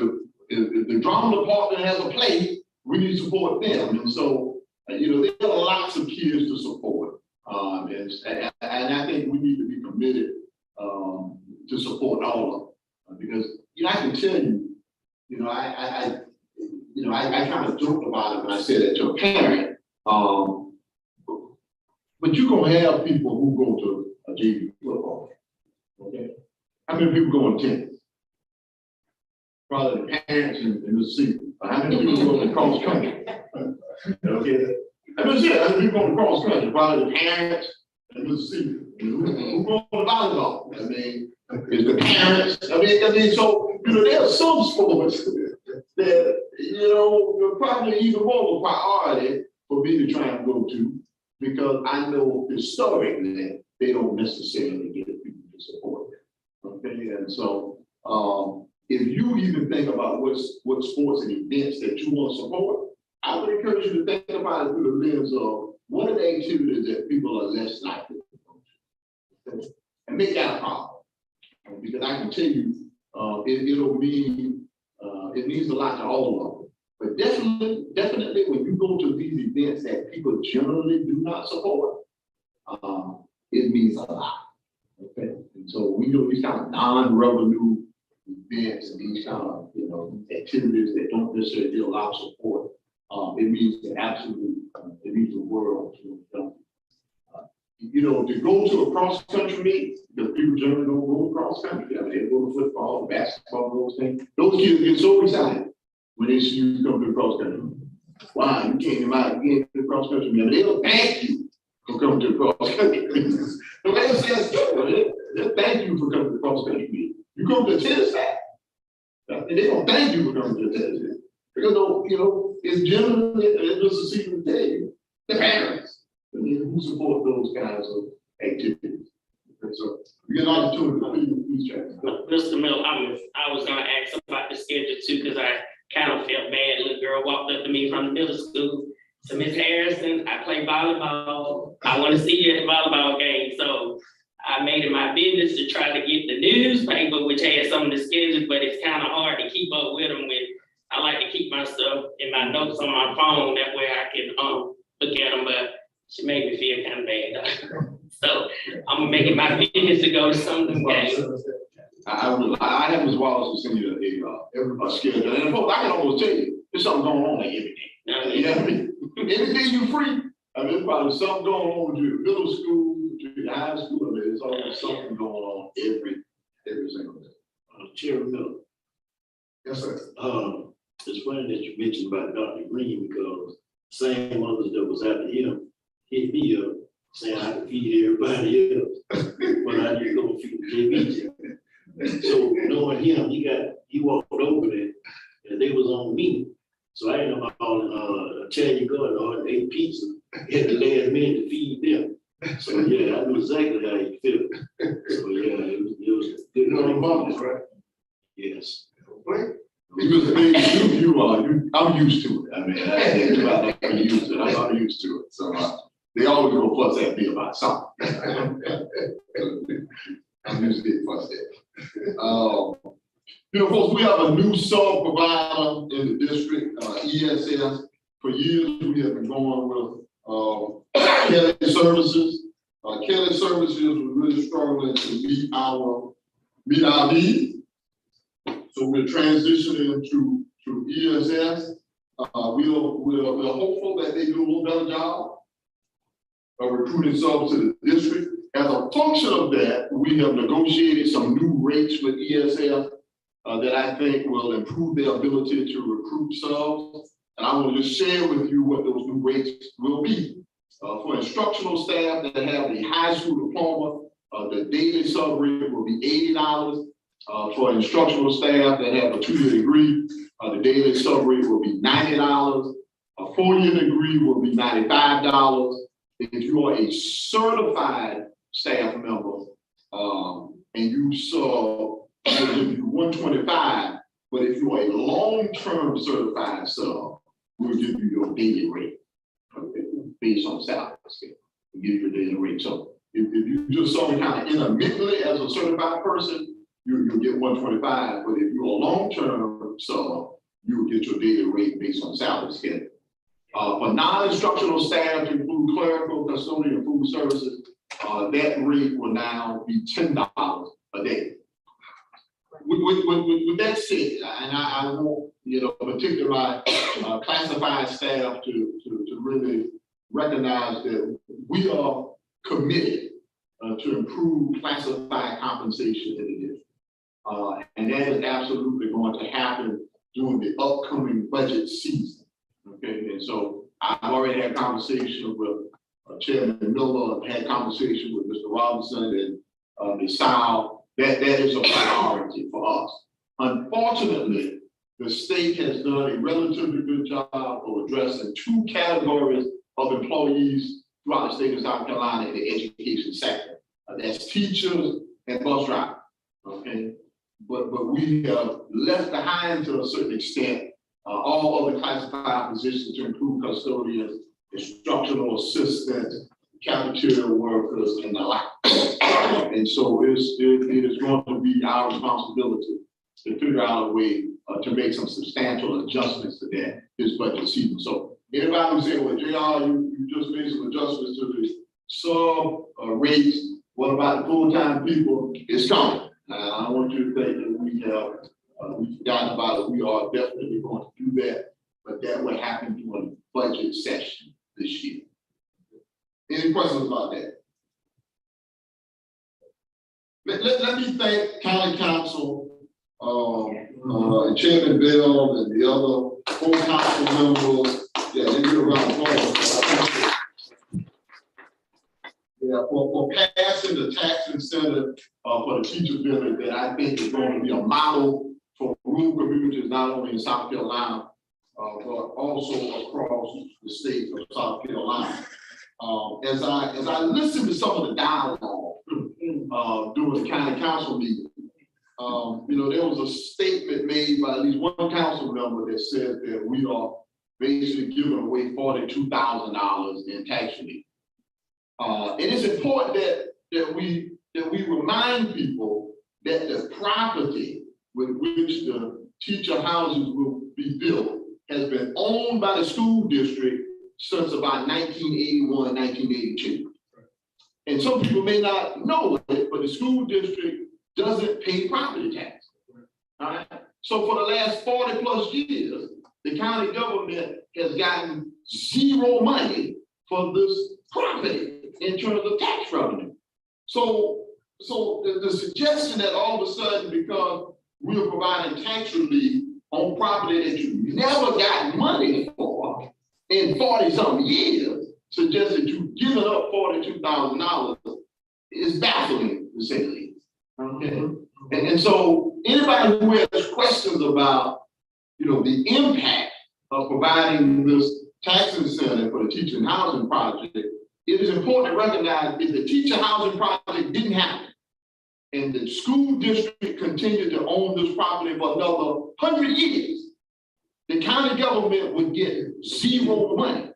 E: If the drama department has a play, we need to support them. And so, there are lots of kids to support. And I think we need to be committed to support all of them. Because, I can tell you, I kind of joked about it when I said that to a parent. But you're going to have people who go to a JV football game. Okay? How many people go to tennis? Probably the parents in Mississippi. How many people go to cross country? Okay? How many people go to cross country? Probably the parents in Mississippi. Who go to volleyball? I mean, it's the parents. I mean, so there are some sports that probably even more of a priority for me to try and go to, because I know historically they don't necessarily get people to support them. Okay, and so if you even think about what sports and events that you want to support, I would encourage you to think about it through the lens of what are the activities that people are less likely to go to, and make that a problem. Because I can tell you, it means a lot to all of them. But definitely when you go to these events that people generally do not support, it means a lot. Okay, and so we do these kind of non-revenue events and these kind of activities that don't necessarily get a lot of support. It means it means the world to them. To go to a cross country meet, because people generally don't go cross country. I mean, they go to football, basketball, those things. Those kids get so excited when they see you come to the cross country. Wow, you came to the cross country meet. I mean, they'll thank you for coming to the cross country meetings. The man says, thank you for coming to the cross country meeting. You come to tennis side. And they don't thank you for coming to the tennis side. Because, it's generally, it's just a secret to tell you, the parents, who support those kinds of activities. And so, we get an opportunity to please check.
B: Mr. Miller, I was gonna ask about the schedule too, because I kind of felt bad. Little girl walked up to me from the middle school. So Miss Harrison, I play volleyball. I want to see you at the volleyball game. So I made it my business to try to get the newspaper, which had some of the schedules, but it's kind of hard to keep up with them when I like to keep my stuff in my notes on my phone. That way I can look at them, but she made me feel kind of bad. So I'm gonna make it my business to go to some of them games.
E: I have Ms. Wallace to send you a schedule, and folks, I can almost tell you, there's something going on there every day. You know what I mean? Anything you free, there's probably something going on with your middle school, your high school, there's always something going on every single day.
C: Chairman Miller,
A: Yes, sir.
C: it's funny that you mentioned about Dr. Green, because same others that was after him hit me up saying I could feed everybody else, but I didn't go feed JB. So knowing him, he walked over there and they was on me. So I ended up calling Italian Garden ordering 8 pizza at the last minute to feed them. So yeah, I knew exactly how he felt. So yeah, it was good.
A: You know the bubbles, right?
C: Yes.
E: Because I'm used to it. I mean, I'm used to it. I'm used to it. So they always go fuss at me about something. I'm used to getting fussed at. Folks, we have a new sub provider in the district, ESS. For years, we have been going with Kelly Services. Kelly Services was really struggling to meet our needs. So we're transitioning to ESS. We're hopeful that they do a little better job of recruiting subs to the district. As a function of that, we have negotiated some new rates with ESS that I think will improve their ability to recruit subs. And I want to just share with you what those new rates will be. For instructional staff that have the high school diploma, the daily sub rate will be $80. For instructional staff that have a 2-year degree, the daily sub rate will be $90. A 4-year degree will be $95. If you are a certified staff member and you sub, we'll give you $125. But if you are a long-term certified sub, we'll give you your daily rate based on salary scale. We'll give you your daily rate. So if you just saw me kind of intermittently as a certified person, you'll get $125, but if you're a long-term sub, you'll get your daily rate based on salary scale. For non-instructional staff to include clerical, custodian, and food services, that rate will now be $10 a day. With that said, and I want, particularly my classified staff to really recognize that we are committed to improve classified compensation in the district. And that is absolutely going to happen during the upcoming budget season. Okay, and so I've already had conversation with Chairman Miller, I've had conversation with Mr. Robinson and Ms. Sowell. That is a priority for us. Unfortunately, the state has done a relatively good job of addressing 2 categories of employees throughout the state of South Carolina in the education sector. That's teachers and bus drivers. Okay. But we have left behind to a certain extent all other classified positions to include custodians, instructional assistants, cafeteria workers, and the like. And so it is going to be our responsibility to figure out a way to make some substantial adjustments to that this budget season. So anybody who's saying, well, JR, you just made some adjustments to the sub rates. What about the full-time people? It's coming. I want you to think that we've forgotten about it. We are definitely going to do that, but that will happen during the budget session this year. Any questions about that? Let me thank County Council, Chairman Bell, and the other full council members. Yeah, they get around the Yeah, for passing the tax incentive for the teacher benefit that I think is going to be a model for rural communities, not only in South Carolina, but also across the state of South Carolina. As I listened to some of the dialogue during the county council meeting, there was a statement made by at least one council member that said that we are basically giving away $42,000 in tax relief. And it's important that we remind people that the property with which the teacher houses will be built has been owned by the school district since about 1981, 1982. And some people may not know it, but the school district doesn't pay property tax. All right. So for the last 40 plus years, the county government has gotten zero money for this property in terms of tax revenue. So the suggestion that all of a sudden, because we are providing tax relief on property that you never got money for in 40-something years, suggests that you've given up $42,000 is baffling, to say the least. Okay. And so anybody who has questions about, the impact of providing this tax incentive for the teaching housing project, it is important to recognize if the teacher housing project didn't happen and the school district continued to own this property for another 100 years, the county government would get zero money.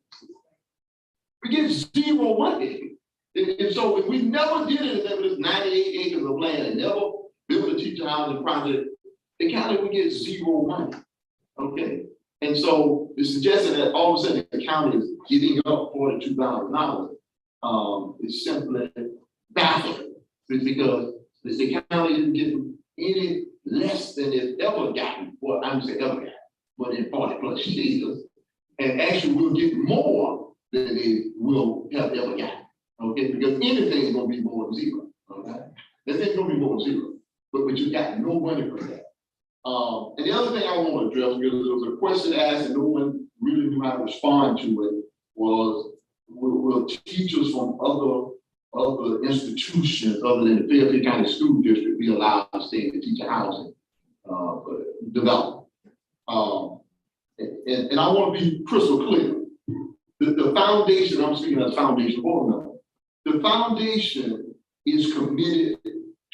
E: We get zero money. And so if we never did anything with this 98 acres of land and never built a teacher housing project, the county would get zero money. Okay. And so the suggestion that all of a sudden the county is giving up $42,000 is simply baffling. It's because the county isn't getting any less than it's ever gotten. Well, I'm saying ever gotten, but in 40 plus years, and actually we'll get more than they will have ever gotten. Okay, because anything is going to be more than zero. Okay, this ain't going to be more than zero, but you got no money for that. And the other thing I want to address, because there was a question asked and no one really knew how to respond to it, was will teachers from other institutions other than the Fairfield County School District be allowed to stay in the teacher housing development? And I want to be crystal clear. The foundation, I'm speaking as foundation board member, the foundation is committed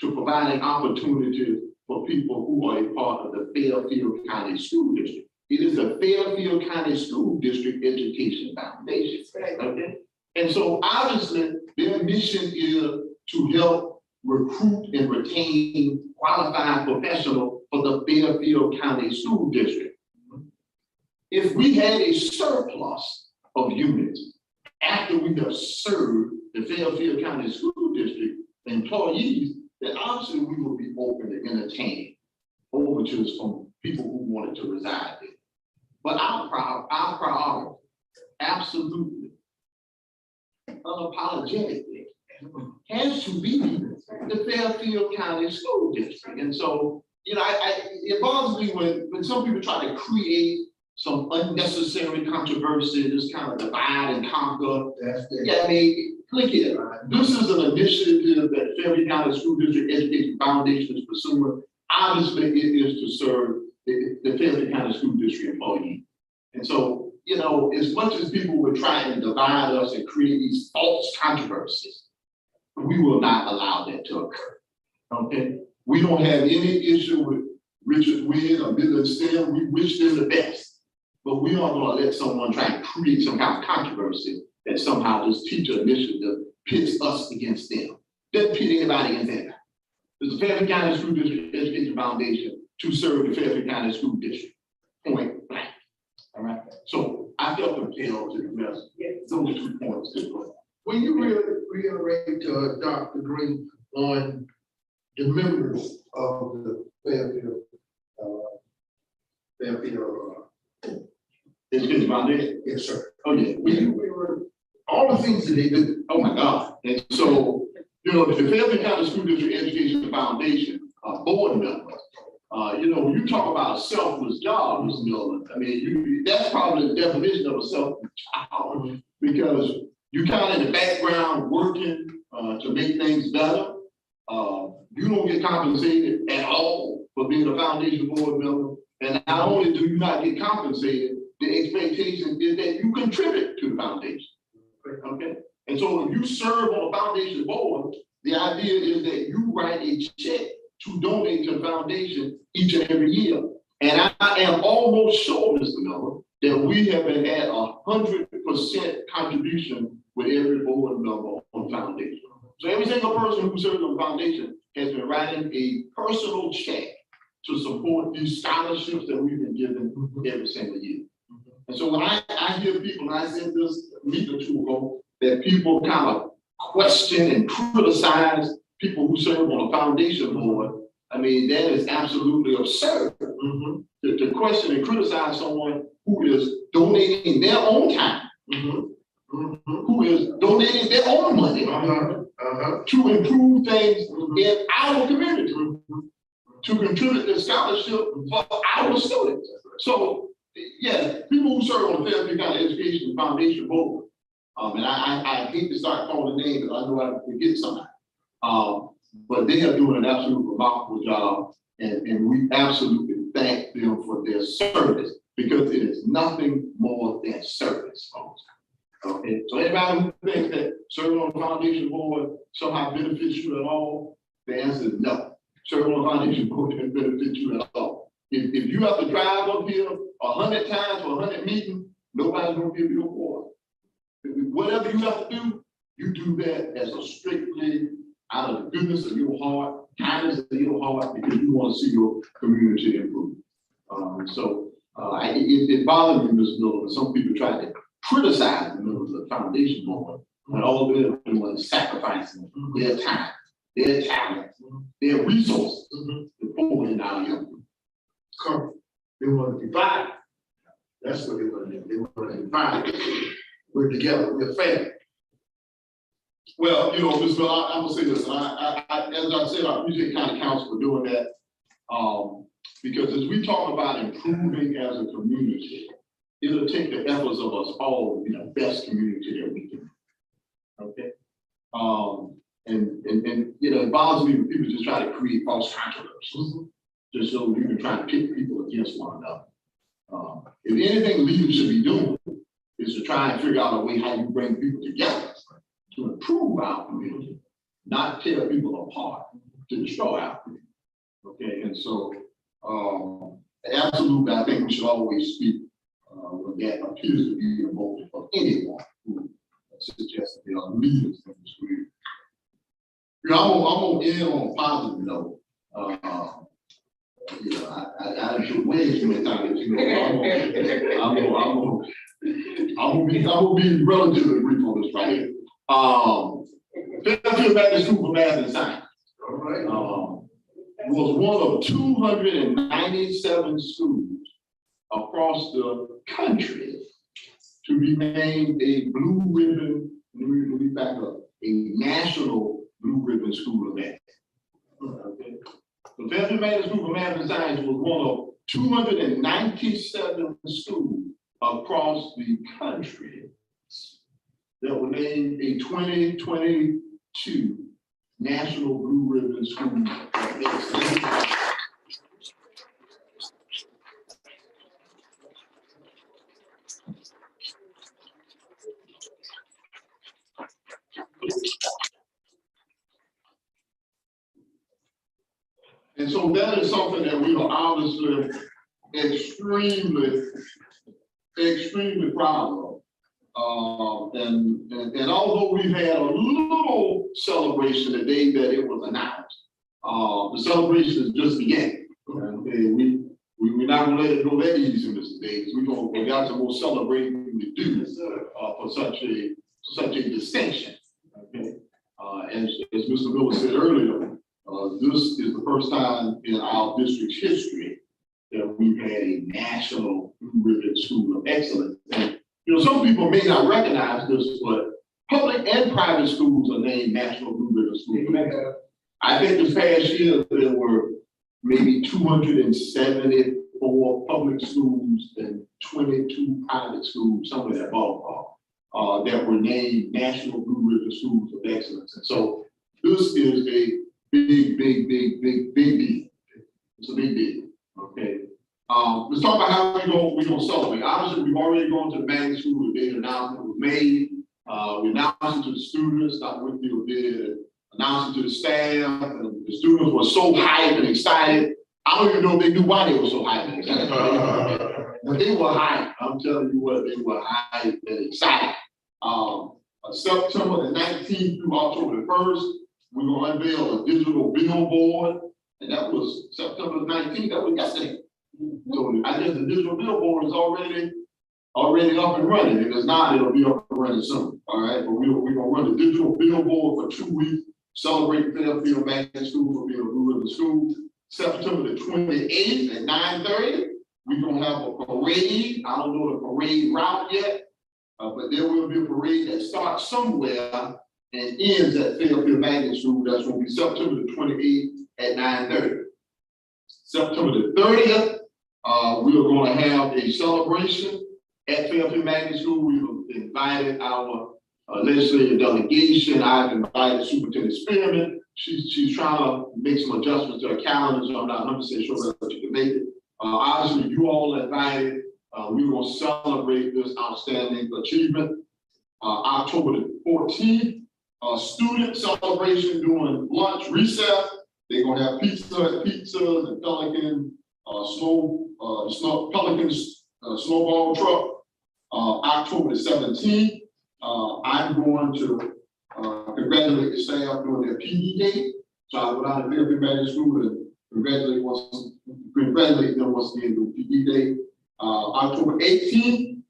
E: to providing opportunities for people who are a part of the Fairfield County School District. It is a Fairfield County School District Education Foundation. Okay? And so obviously their mission is to help recruit and retain qualified professionals for the Fairfield County School District. If we had a surplus of units after we have served the Fairfield County School District employees, then obviously we will be open to entertain overtures from people who wanted to reside there. But our priority, absolutely, unapologetically, has to be the Fairfield County School District. And so, it bothers me when some people try to create some unnecessary controversy, this kind of divide and conquer. Yeah, I mean, look here. This is an initiative that Fairfield County School District Education Foundation is pursuing. Obviously, it is to serve the Fairfield County School District employee. And so, as much as people were trying to divide us and create these false controversies, we will not allow that to occur. Okay? We don't have any issue with Richard Wynn or Midland STEM. We wish them the best. But we aren't going to let someone try to create some kind of controversy that somehow this teacher initiative pits us against them. Doesn't pit anybody against anybody. It's the Fairfield County School District Education Foundation to serve the Fairfield County School District. Point blank. All right. So I felt compelled to address those 2 points.
A: When you reiterate Dr. Green on the members of the Fairfield
E: Education Foundation?
A: Yes, sir.
E: Oh, yeah.
A: We were, all the things that they did.
E: Oh, my God. And so, the Fairfield County School District Education Foundation board members, when you talk about a selfless job, Mr. Miller, I mean, that's probably the definition of a selfless job, because you kind of in the background working to make things better. You don't get compensated at all for being a foundation board member. And not only do you not get compensated, the expectation is that you contribute to the foundation. Okay? And so if you serve on a foundation board, the idea is that you write a check to donate to the foundation each and every year. And I am almost sure, Mr. Miller, that we have been at 100% contribution with every board member on foundation. So every single person who serves on the foundation has been writing a personal check to support these scholarships that we've been given every single year. And so when I hear people, and I said this meeting or two ago, that people kind of question and criticize people who serve on a foundation board, I mean, that is absolutely absurd. To question and criticize someone who is donating their own time, who is donating their own money to improve things in our community, to contribute to scholarship for our students. So, yeah, people who serve on the Fairfield County Education Foundation Board, and I hate to start calling names, because I know I forget somebody, but they are doing an absolutely remarkable job, and we absolutely thank them for their service, because it is nothing more than service, folks. Okay, so anybody who thinks that serving on the foundation board somehow benefits you at all, the answer is no. Serving on the foundation board doesn't benefit you at all. If you have to drive up here 100 times for 100 meetings, nobody's gonna give you a quarter. Whatever you have to do, you do that as a strictly out of the goodness of your heart, kindness of your heart, because you want to see your community improve. It bothers me, Mr. Miller, when some people try to criticize the members of the foundation board, when all they're doing is sacrificing their time, their talent, their resources to pour in our young people.
A: Come, they want to divide. That's what they want to do. They want to divide. We're together, we're family.
E: Well, you know, Mr. Miller, I'm gonna say this, and as I said, I appreciate County Council for doing that. Because as we talk about improving as a community, it'll take the efforts of us all to be the best community that we can. Okay. And you know, it bothers me when people just try to create false controversies, just so you can try to pit people against one another. If anything leaders should be doing is to try and figure out a way how you bring people together to improve our community, not tear people apart to destroy our community. Okay, and so absolutely, I think we should always speak when that appears to be a motive of anyone who suggests that they are leaders in this community. You know, I'm gonna end on a positive note. You know, I should win too many times. You know, I'm gonna be relatively brief on this right here. Fairfield Baptist School for Math and Science.
A: All right.
E: Was one of 297 schools across the country to be named a blue ribbon, let me back up, a national blue ribbon school of math. Okay. The Fairfield Baptist School for Math and Science was one of 297 schools across the country that were named a 2022 National Blue Ribbon School of Excellence. And so that is something that we are obviously extremely proud of. And although we've had a little celebration the day that it was announced, the celebration is just beginning. Okay, we're not gonna let it go that easy, Mr. Davis. We got some more celebrating to do for such a distinction. Okay, as Mr. Miller said earlier, this is the first time in our district's history that we've had a national Blue Ribbon School of Excellence. And, you know, some people may not recognize this, but public and private schools are named National Blue Ribbon Schools of Excellence. I think this past year there were maybe 274 public schools and 22 private schools, somewhere in that ballpark. that were named National Blue Ribbon Schools of Excellence. And so this is a big deal. It's a big deal, okay? Let's talk about how we're gonna celebrate. Obviously, we've already gone to the magnet school, the date announcement was made. We announced it to the students, Dr. Whitfield did, announced it to the staff, and the students were so hyped and excited. I don't even know if they knew why they were so hyped and excited. But they were hyped, I'm telling you what, they were hyped and excited. September the 19th through October the 1st, we're gonna unveil a digital billboard, and that was September the 19th, that was yesterday. So I guess the digital billboard is already up and running. If it's not, it'll be up and running soon. All right, but we're gonna run the digital billboard for 2 weeks, celebrate Fairfield Magnet School for being a Blue Ribbon School. September the 28th at 9:30, we're gonna have a parade. I don't know the parade route yet, but there will be a parade that starts somewhere and ends at Fairfield Magnet School. That's gonna be September the 28th at 9:30. September the 30th, we are going to have a celebration at Fairfield Magnet School. We've invited our legislative delegation. I've invited Superintendent Spearman. She's trying to make some adjustments to her calendar, so I'm not 100% sure whether she can make it. Obviously, you all invited. We will celebrate this outstanding achievement. October the 14th, student celebration during lunch recess. They're gonna have pizzas and Pelican snowball truck. October the 17th, I'm going to congratulate the staff doing their PD day. So I go down to Fairfield Magnet School and congratulate them once again doing PD day. October 18th,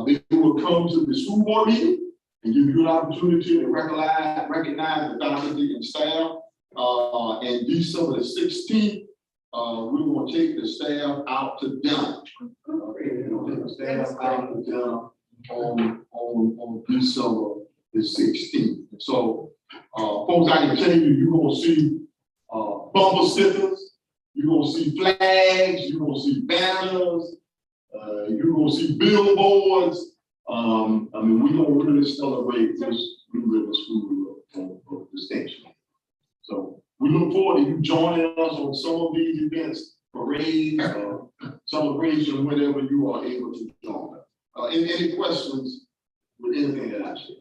E: they will come to the school board meeting and give you an opportunity to recognize the faculty and staff. And December the 16th, we're going to take the staff out to dinner. We're going to take the staff out to dinner on December the 16th. So, folks, I can tell you, you're going to see bumper stickers, you're going to see flags, you're going to see banners, you're going to see billboards. I mean, we're going to really celebrate this Blue Ribbon School of distinction. So we look forward to you joining us on some of these events, parades, celebration, whenever you are able to join us. Any questions with anything that I said?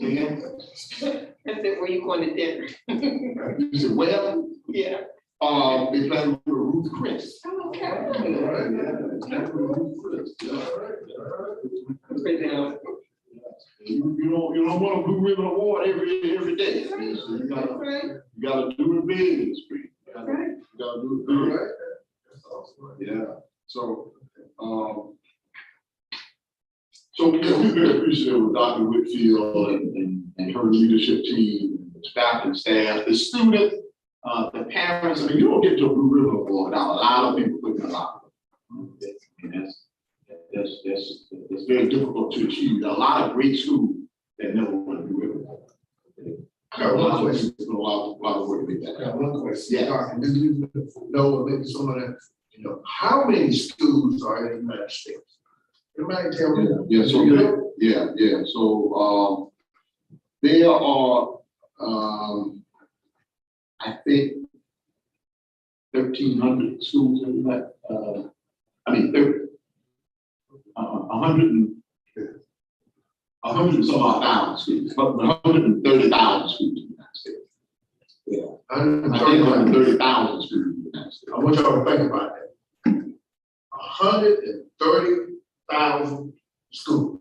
E: Dan?
H: I said, where you going to dinner?
E: You said, well?
H: Yeah.
E: They plan to do a Ruth Chris.
H: Okay.
E: Yeah, Ruth Chris. Yeah. You don't want a Blue Ribbon Award every day. So you gotta do it big in the street. You gotta do it big. Yeah. So yeah, we're very appreciative of Dr. Whitfield and her leadership team, the faculty and staff, the students, the parents. I mean, you don't get to a Blue Ribbon Award without a lot of people putting a lot. That's very difficult to achieve. There are a lot of great schools that never want to do it.
A: I got one question.
E: A lot of work to make that
A: I got
E: happen.
A: one question.
E: Yeah.
A: Dr. Do you know, or maybe someone that, how many schools are in the United States? Anybody tell me?
E: Yeah, so yeah. So there are I think 1,300 schools in that. 100 and some odd thousand schools, but 130,000 schools in the United States. Yeah, I think 130,000 schools in the United States.
A: I want y'all to think about that. 130,000 schools.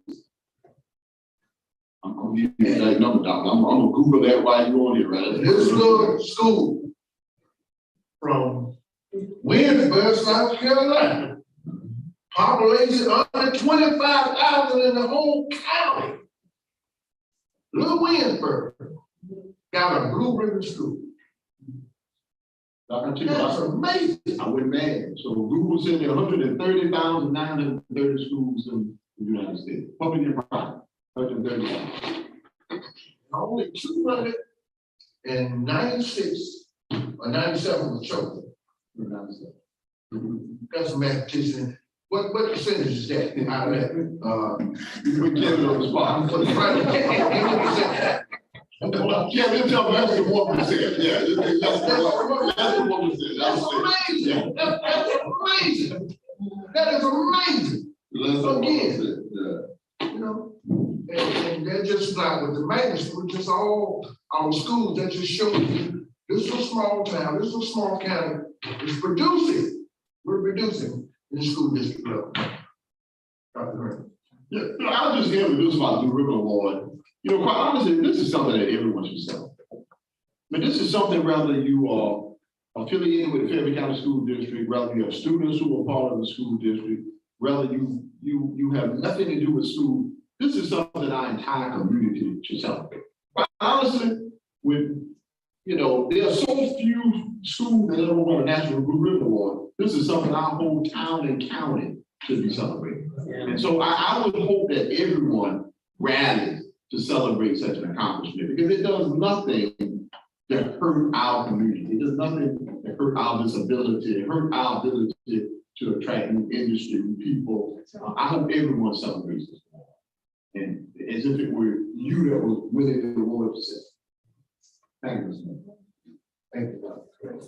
E: I'm gonna give you that number, Doctor. I'm gonna Google that while you're on here, right?
A: This little school from Winsburg, South Carolina, population under 25,000 in the whole county. Little Winsburg got a Blue Ribbon School. That's amazing.
E: I went mad. So Google said there are 130,930 schools in the United States, public and private. 130,000.
A: Only 296 or 97 were chosen. That's a mathematician. What percentage is that out of that?
E: We give it on the spot. Yeah, they tell me that's the 1%. Yeah, that's the 1%.
A: That's amazing. That's amazing. That is amazing. Again, you know, and they're just not with the management, just all our schools that just show you this is a small town, this is a small county, it's producing. We're producing in the school district level.
E: Yeah, I was just introduced my Blue Ribbon Award. You know, quite honestly, this is something that everyone should celebrate. But this is something whether you are affiliated with the Fairfield County School District, whether you have students who are part of the school district, whether you have nothing to do with school. This is something our entire community should celebrate. But honestly, you know, there are so few schools that ever won a National Blue Ribbon Award. This is something our whole town and county should be celebrating.
B: Yeah.
E: And so I would hope that everyone rallies to celebrate such an accomplishment, because it does nothing to hurt our community. It does nothing to hurt our disability, it hurt our ability to attract new industry, new people. I hope everyone celebrates this. And as if it were you that was winning the award. Thank you, Mr. Mayor.
A: Thank you, Dr.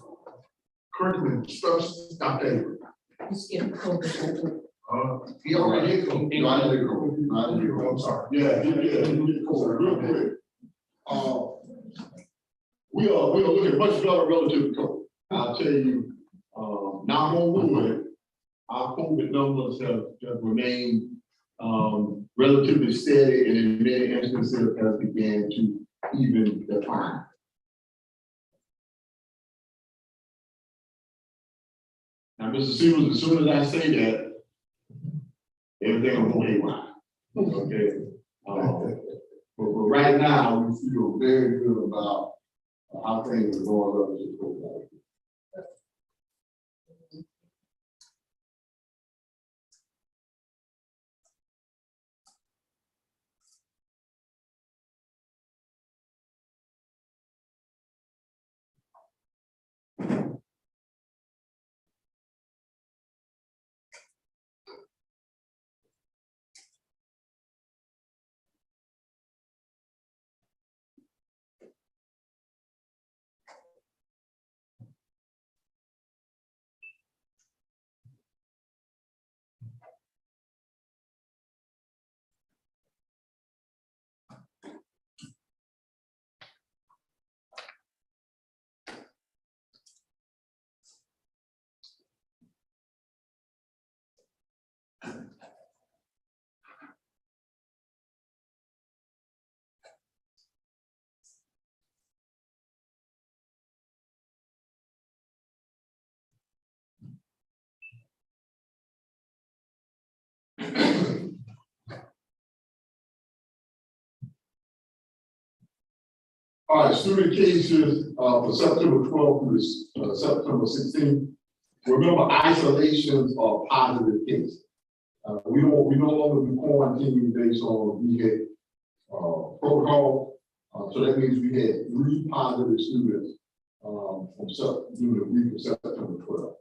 A: Curriculum instruction, Dr. Avery. He already did go.
E: No, I didn't go.
A: I'm sorry.
E: Yeah, you did go real quick. We are looking much better relative to COVID. I'll tell you, knock on wood, our COVID numbers have remained relatively steady, and in many instances has began to even decline. Now, Mr. Stevens, as soon as I say that, everything will go haywire. Okay. But right now, we feel very good about how things are going relative to COVID. All right, student cases for September 12th through September 16th. Remember, isolations are positive cases. We no longer do quarantine based on VA protocol. So that means we had 3 positive students during the week of September 12th.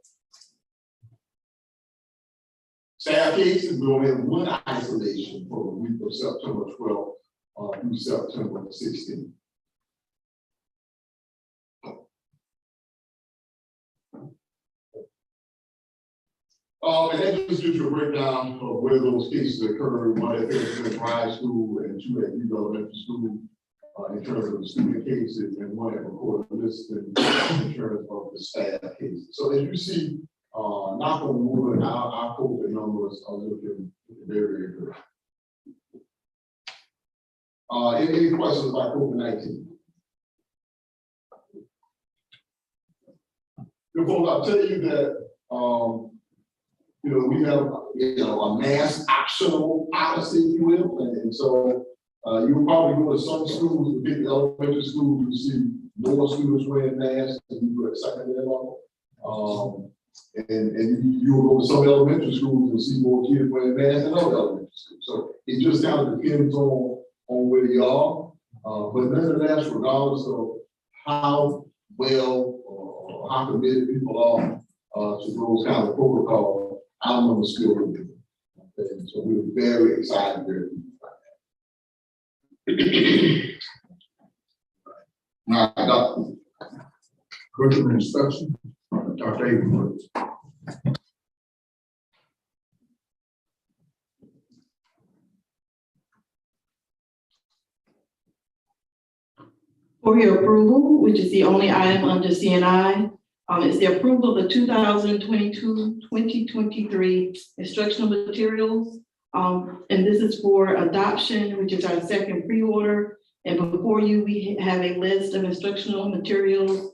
E: Staff cases, we only have 1 isolation for the week of September 12th through September 16th. And that just gives you a breakdown of where those cases occurred, 1 at Fairfield High School and 2 at New Elementary School, in terms of the student cases, and 1 at recorded list in terms of the staff cases. So as you see, knock on wood, our COVID numbers are looking very, very good. Any questions about COVID-19? I'll tell you that you know, we have a mask optional policy, if you will, and so you'll probably go to some schools, particularly elementary schools, you see more students wearing masks than you do at secondary level. And you'll go to some elementary schools and see more kids wearing masks than other elementary schools. So it just kind of depends on where you are. But nonetheless, regardless of how well or how committed people are to those kind of protocols, Alamo School. And so we were very excited. Now, Dr.
A: Curriculum instruction, Dr. Abrams.
F: For your approval, which is the only item under CNI, is the approval of the 2022-2023 instructional materials. And this is for adoption, which is our second pre-order. And before you, we have a list of instructional materials,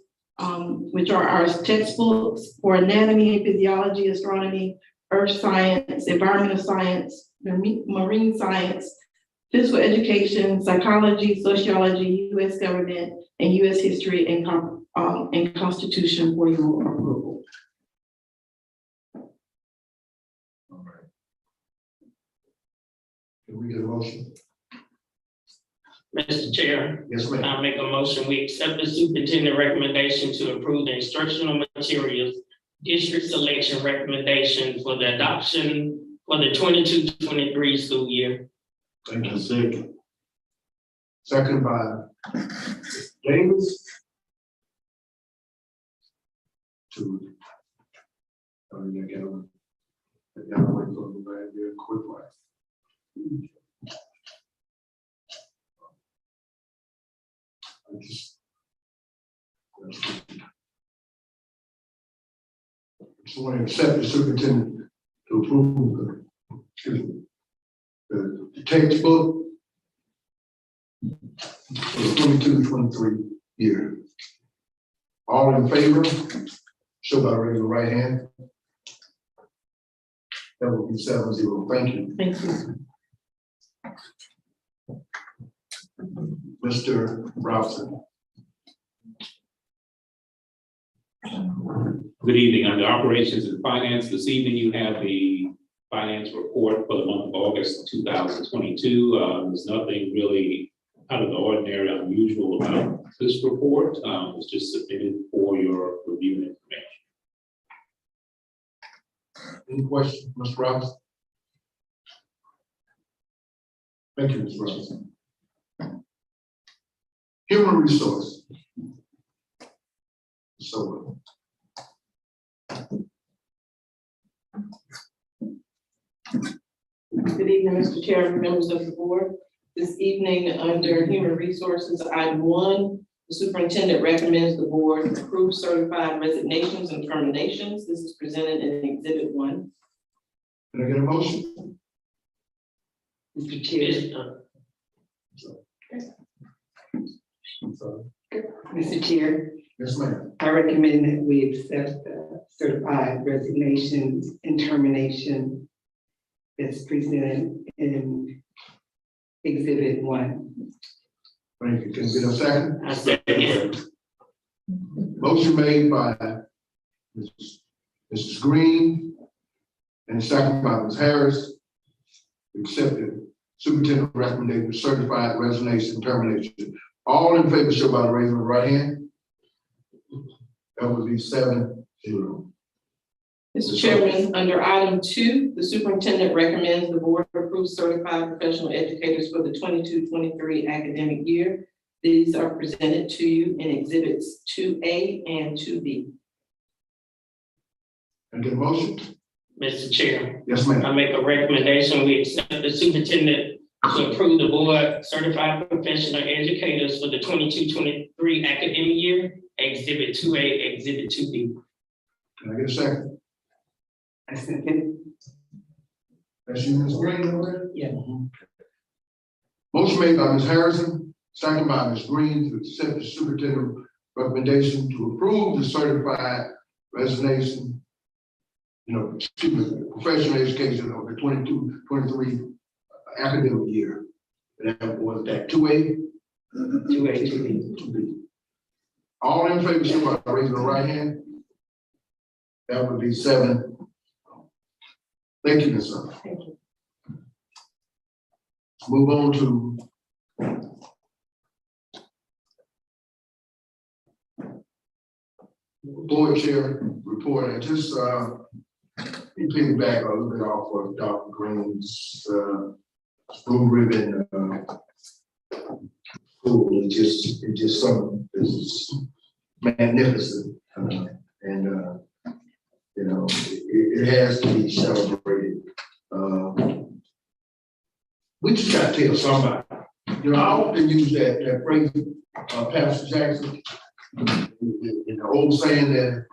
F: which are our textbooks for anatomy and physiology, astronomy, earth science, environmental science, marine science, physical education, psychology, sociology, U.S. government, and U.S. history and constitution for your approval.
A: All right. Can we get a motion?
B: Mr. Chair,
A: Yes, ma'am.
B: I make a motion, we accept the superintendent recommendation to approve the instructional materials district selection recommendation for the adoption for the 22-23 school year.
A: Thank you.
C: Second.
A: Second by Davis. To. Again, wait for the bad, very quick one. I just want to accept the superintendent to approve the textbook for the 22-23 year. All in favor, show by raising the right hand. That will be 7-0. Thank you.
F: Thank you.
A: Mr. Robson.
I: Good evening. Under Operations and Finance, this evening you have the finance report for the month of August 2022. There's nothing really out of the ordinary, unusual about this report. It's just submitted for your review and information.
A: Any questions, Mr. Robinson? Thank you, Mr. Robinson. Human resource. So.
F: Good evening, Mr. Chair and members of the board. This evening, under Human Resources, item 1, the superintendent recommends the board approve certified resignations and terminations. This is presented in Exhibit 1.
A: Can I get a motion?
H: Mr. Chair, Mr. Chair,
A: Yes, ma'am.
H: I recommend that we accept the certified resignations and termination that's presented in Exhibit 1.
A: Thank you. Can we get a second?
B: I second.
A: Motion made by Mrs. Green and second by Ms. Harris. Accepted superintendent recommendation, certified resignation, termination. All in favor, show by the raising of the right hand. That would be 7-0.
F: Mr. Chairman, under item 2, the superintendent recommends the board approve certified professional educators for the 22-23 academic year. These are presented to you in Exhibits 2A and 2B.
A: Can I get a motion?
B: Mr. Chair,
A: Yes, ma'am.
B: I make a recommendation, we accept the superintendent to approve the board certified professional educators for the 22-23 academic year, Exhibit 2A, Exhibit 2B.
A: Can I get a second?
H: I second.
A: That's you, Ms. Green, over there?
H: Yeah.
A: Motion made by Ms. Harrison, second by Ms. Green to accept the superintendent recommendation to approve the certified resignation, professional education of the 22-23 academic year. And that was that 2A?
H: 2A, 2B.
A: 2B. All in favor, show by raising the right hand. That would be 7. Thank you, Ms. Sutton.
H: Thank you.
A: Move on to board chair report. And just me piggyback a little bit off of Dr. Green's, blue ribbon, school. It's just something that's magnificent. And you know, it has to be celebrated. We just gotta tell somebody. You know, I often use that phrase, Pastor Jackson, in the old saying that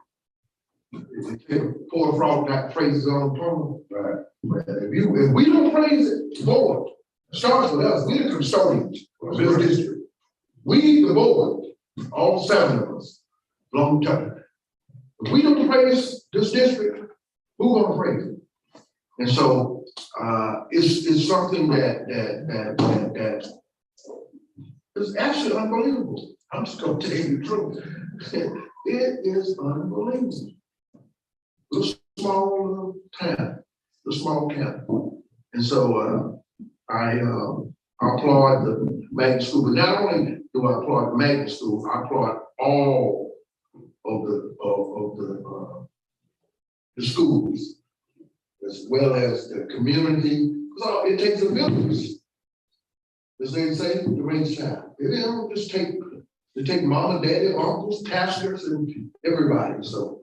A: poor frog got praises on the pole. Right. If we don't praise it, Lord, it starts with us. We the custodians of this district. We, the board, all 7 of us, long time. If we don't praise this district, who's gonna praise it? And so it's something that is actually unbelievable. I'm just gonna tell you the truth. It is unbelievable. The small town, the small county. And so I applaud the magnet school, but not only do I applaud the magnet school, I applaud all of the schools, as well as the community. So it takes a village, as they say, to raise a child. It don't just take mom and daddy, uncles, pastors, and everybody. So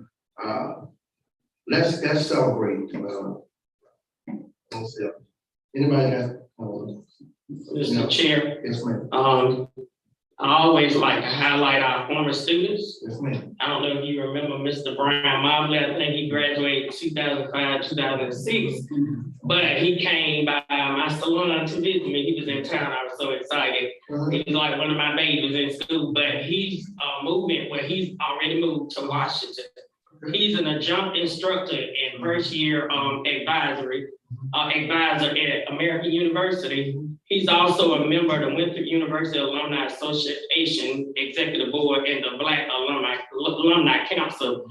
A: let's celebrate. Anybody got?
B: Mr. Chair,
A: Yes, ma'am.
B: I always like to highlight our former students.
A: Yes, ma'am.
B: I don't know if you remember Mr. Brian Mobley. I think he graduated 2005, 2006. But he came by my salon to visit me. He was in town. I was so excited. He was like one of my babies in school, but he's moving where he's already moved to Washington. He's an adjunct instructor in first year advisor at American University. He's also a member of the Winthrop University Alumni Association Executive Board and the Black Alumni Council.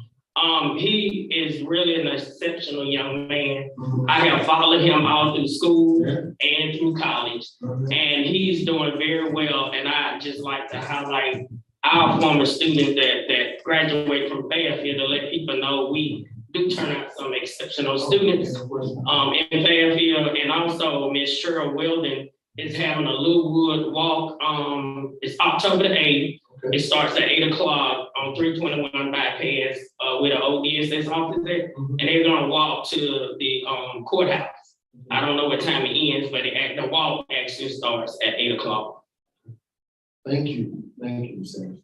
B: He is really an exceptional young man. I have followed him all through school and through college, and he's doing very well. And I just like to highlight our former students that graduate from Fairfield to let people know we do turn out some exceptional students in Fairfield. And also Miss Cheryl Weldon is having a Littlewood walk. It's October the 8th. It starts at 8 o'clock on 321 bypass with an ODSS office there. And they're gonna walk to the courthouse. I don't know what time it ends, but the walk actually starts at 8 o'clock.
A: Thank you, Sam.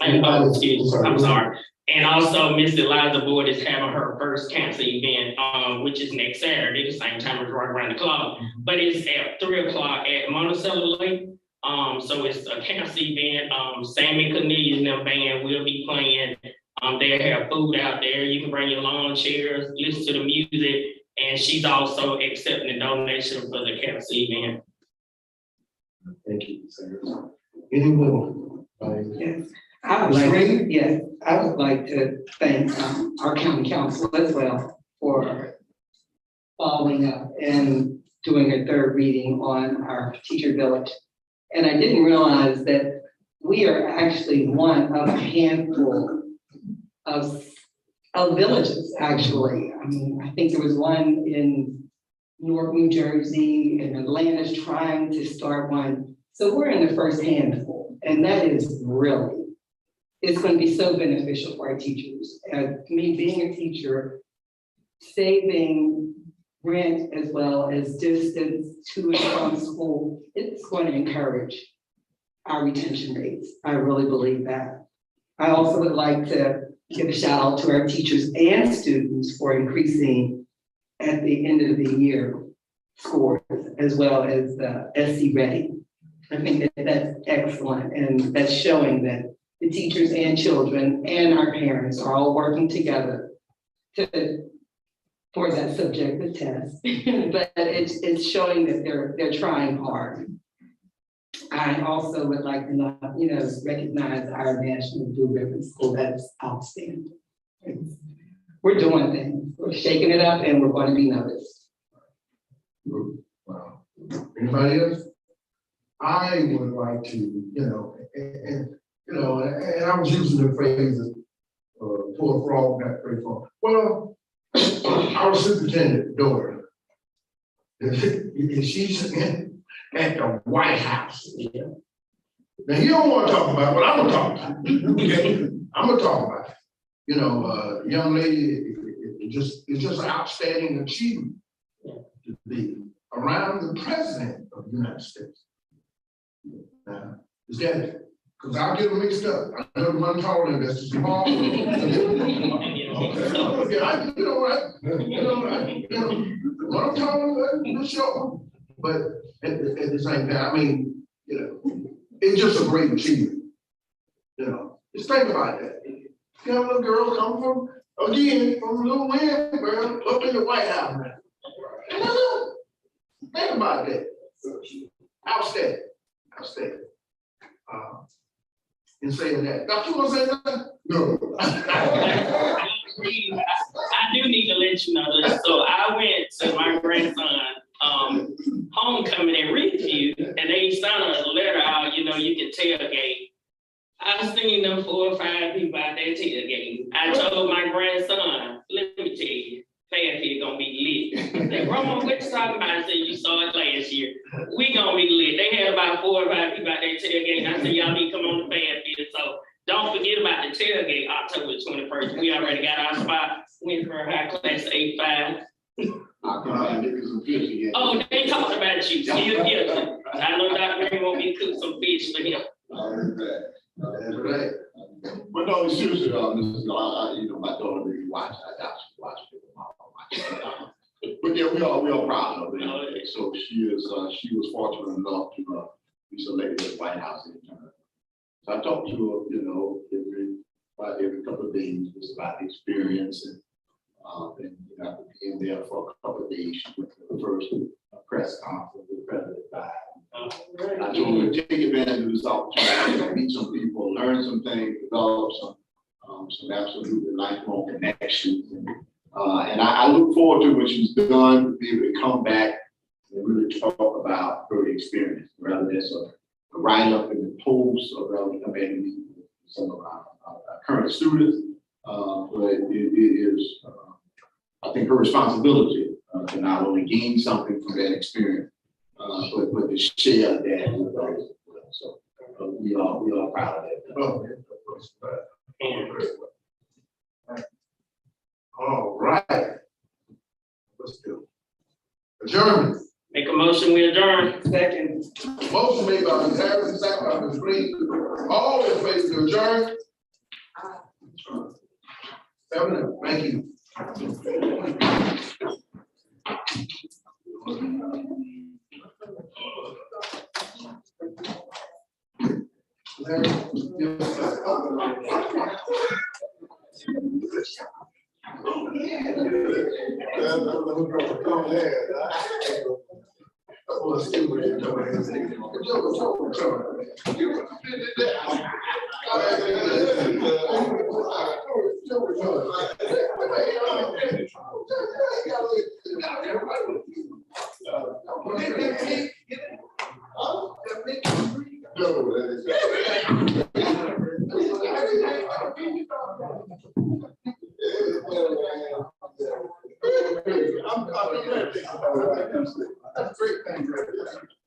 B: And, I'm sorry. And also, Miss Eliza Boyd is having her first cancer event, which is next Saturday, the same time as right around the clock. But it's at 3 o'clock at Monticello Lake. So it's a cancer event. Sammy Cornelius and them band will be playing. They'll have food out there. You can bring your lawn chairs, listen to the music, and she's also accepting a donation for the cancer event.
A: Thank you, Sam. Any more?
H: Yes, I would like to thank our county council as well for following up and doing a third reading on our teacher village. And I didn't realize that we are actually one of a handful of villages, actually. I mean, I think there was one in Newark, New Jersey, and Atlanta's trying to start one. So we're in the first handful, and that is really, it's going to be so beneficial for our teachers. Me being a teacher, saving rent as well as distance to and from school, it's going to encourage our retention rates. I really believe that. I also would like to give a shout out to our teachers and students for increasing at the end of the year scores, as well as the SC Ready. I think that that's excellent, and that's showing that the teachers and children and our parents are all working together for that subjective test. But it's showing that they're trying hard. I also would like to recognize our National Blue Ribbon School. That's outstanding. We're doing things. We're shaking it up, and we're going to be noticed.
A: Wow. Anybody else? I would like to, and I was using the phrase, poor frog, not very frog. Well, our superintendent daughter, she's at the White House. Now, you don't want to talk about what I'm gonna talk about. Okay, I'm gonna talk about it. You know, young lady, it's just an outstanding achievement to be around the president of the United States. Is that it? Because I'll get them mixed up. I know the one taller than that's small. Okay. Yeah, you know what? One taller, you know, sure. But at the same time, I mean, you know, it's just a great achievement. You know, just think about that. You know, little girl come from Little Wind, girl, up in the White House now. Think about that. Outstanding. Outstanding. In saying that, Dr. You want to say something? No.
B: I do need to let you know this. So I went to my grandson homecoming in Review, and they sent a letter out, you know, you can tailgate. I've seen them 4 or 5 people out there tailgating. I told my grandson, let me tell you, Fairfield gonna be lit. They Grandma, what you talking about? I said, you saw it last year. We gonna be lit. They had about 4 or 5 people out there tailgating. I said, y'all need to come on the Fairfield. So don't forget about the tailgate, October 21st. We already got our spot. Went for a high class 8-5.
E: I'll come out and get some fish again.
B: Oh, they talked about you. Still guilty. I know Dr. Green want me to cook some fish for him.
A: That's right.
E: But no, seriously, you know, my daughter really watched. I got to watch it. But yeah, we are proud of it. So she was fortunate enough to be selected at the White House in turn. So I talked to her, you know, every couple of days, just about the experience and you know, after being there for a couple of days, she went to the first press conference with President Biden. I told her to take advantage of this opportunity, meet some people, learn some things, develop some absolutely lifelong connections. And I look forward to what she's done, to be able to come back and really talk about her experience, rather than a write-up in the post or maybe some of our current students. But it is, I think, her responsibility to not only gain something from that experience, but to share that with others. So we are proud of that.
A: All right. Let's do adjournment.
B: Make a motion, we adjourn.
H: Second.
A: Motion made by Ms. Harrison, second by Ms. Green. All in favor to adjourn? 7, thank you. I'm ready. That's a great thing.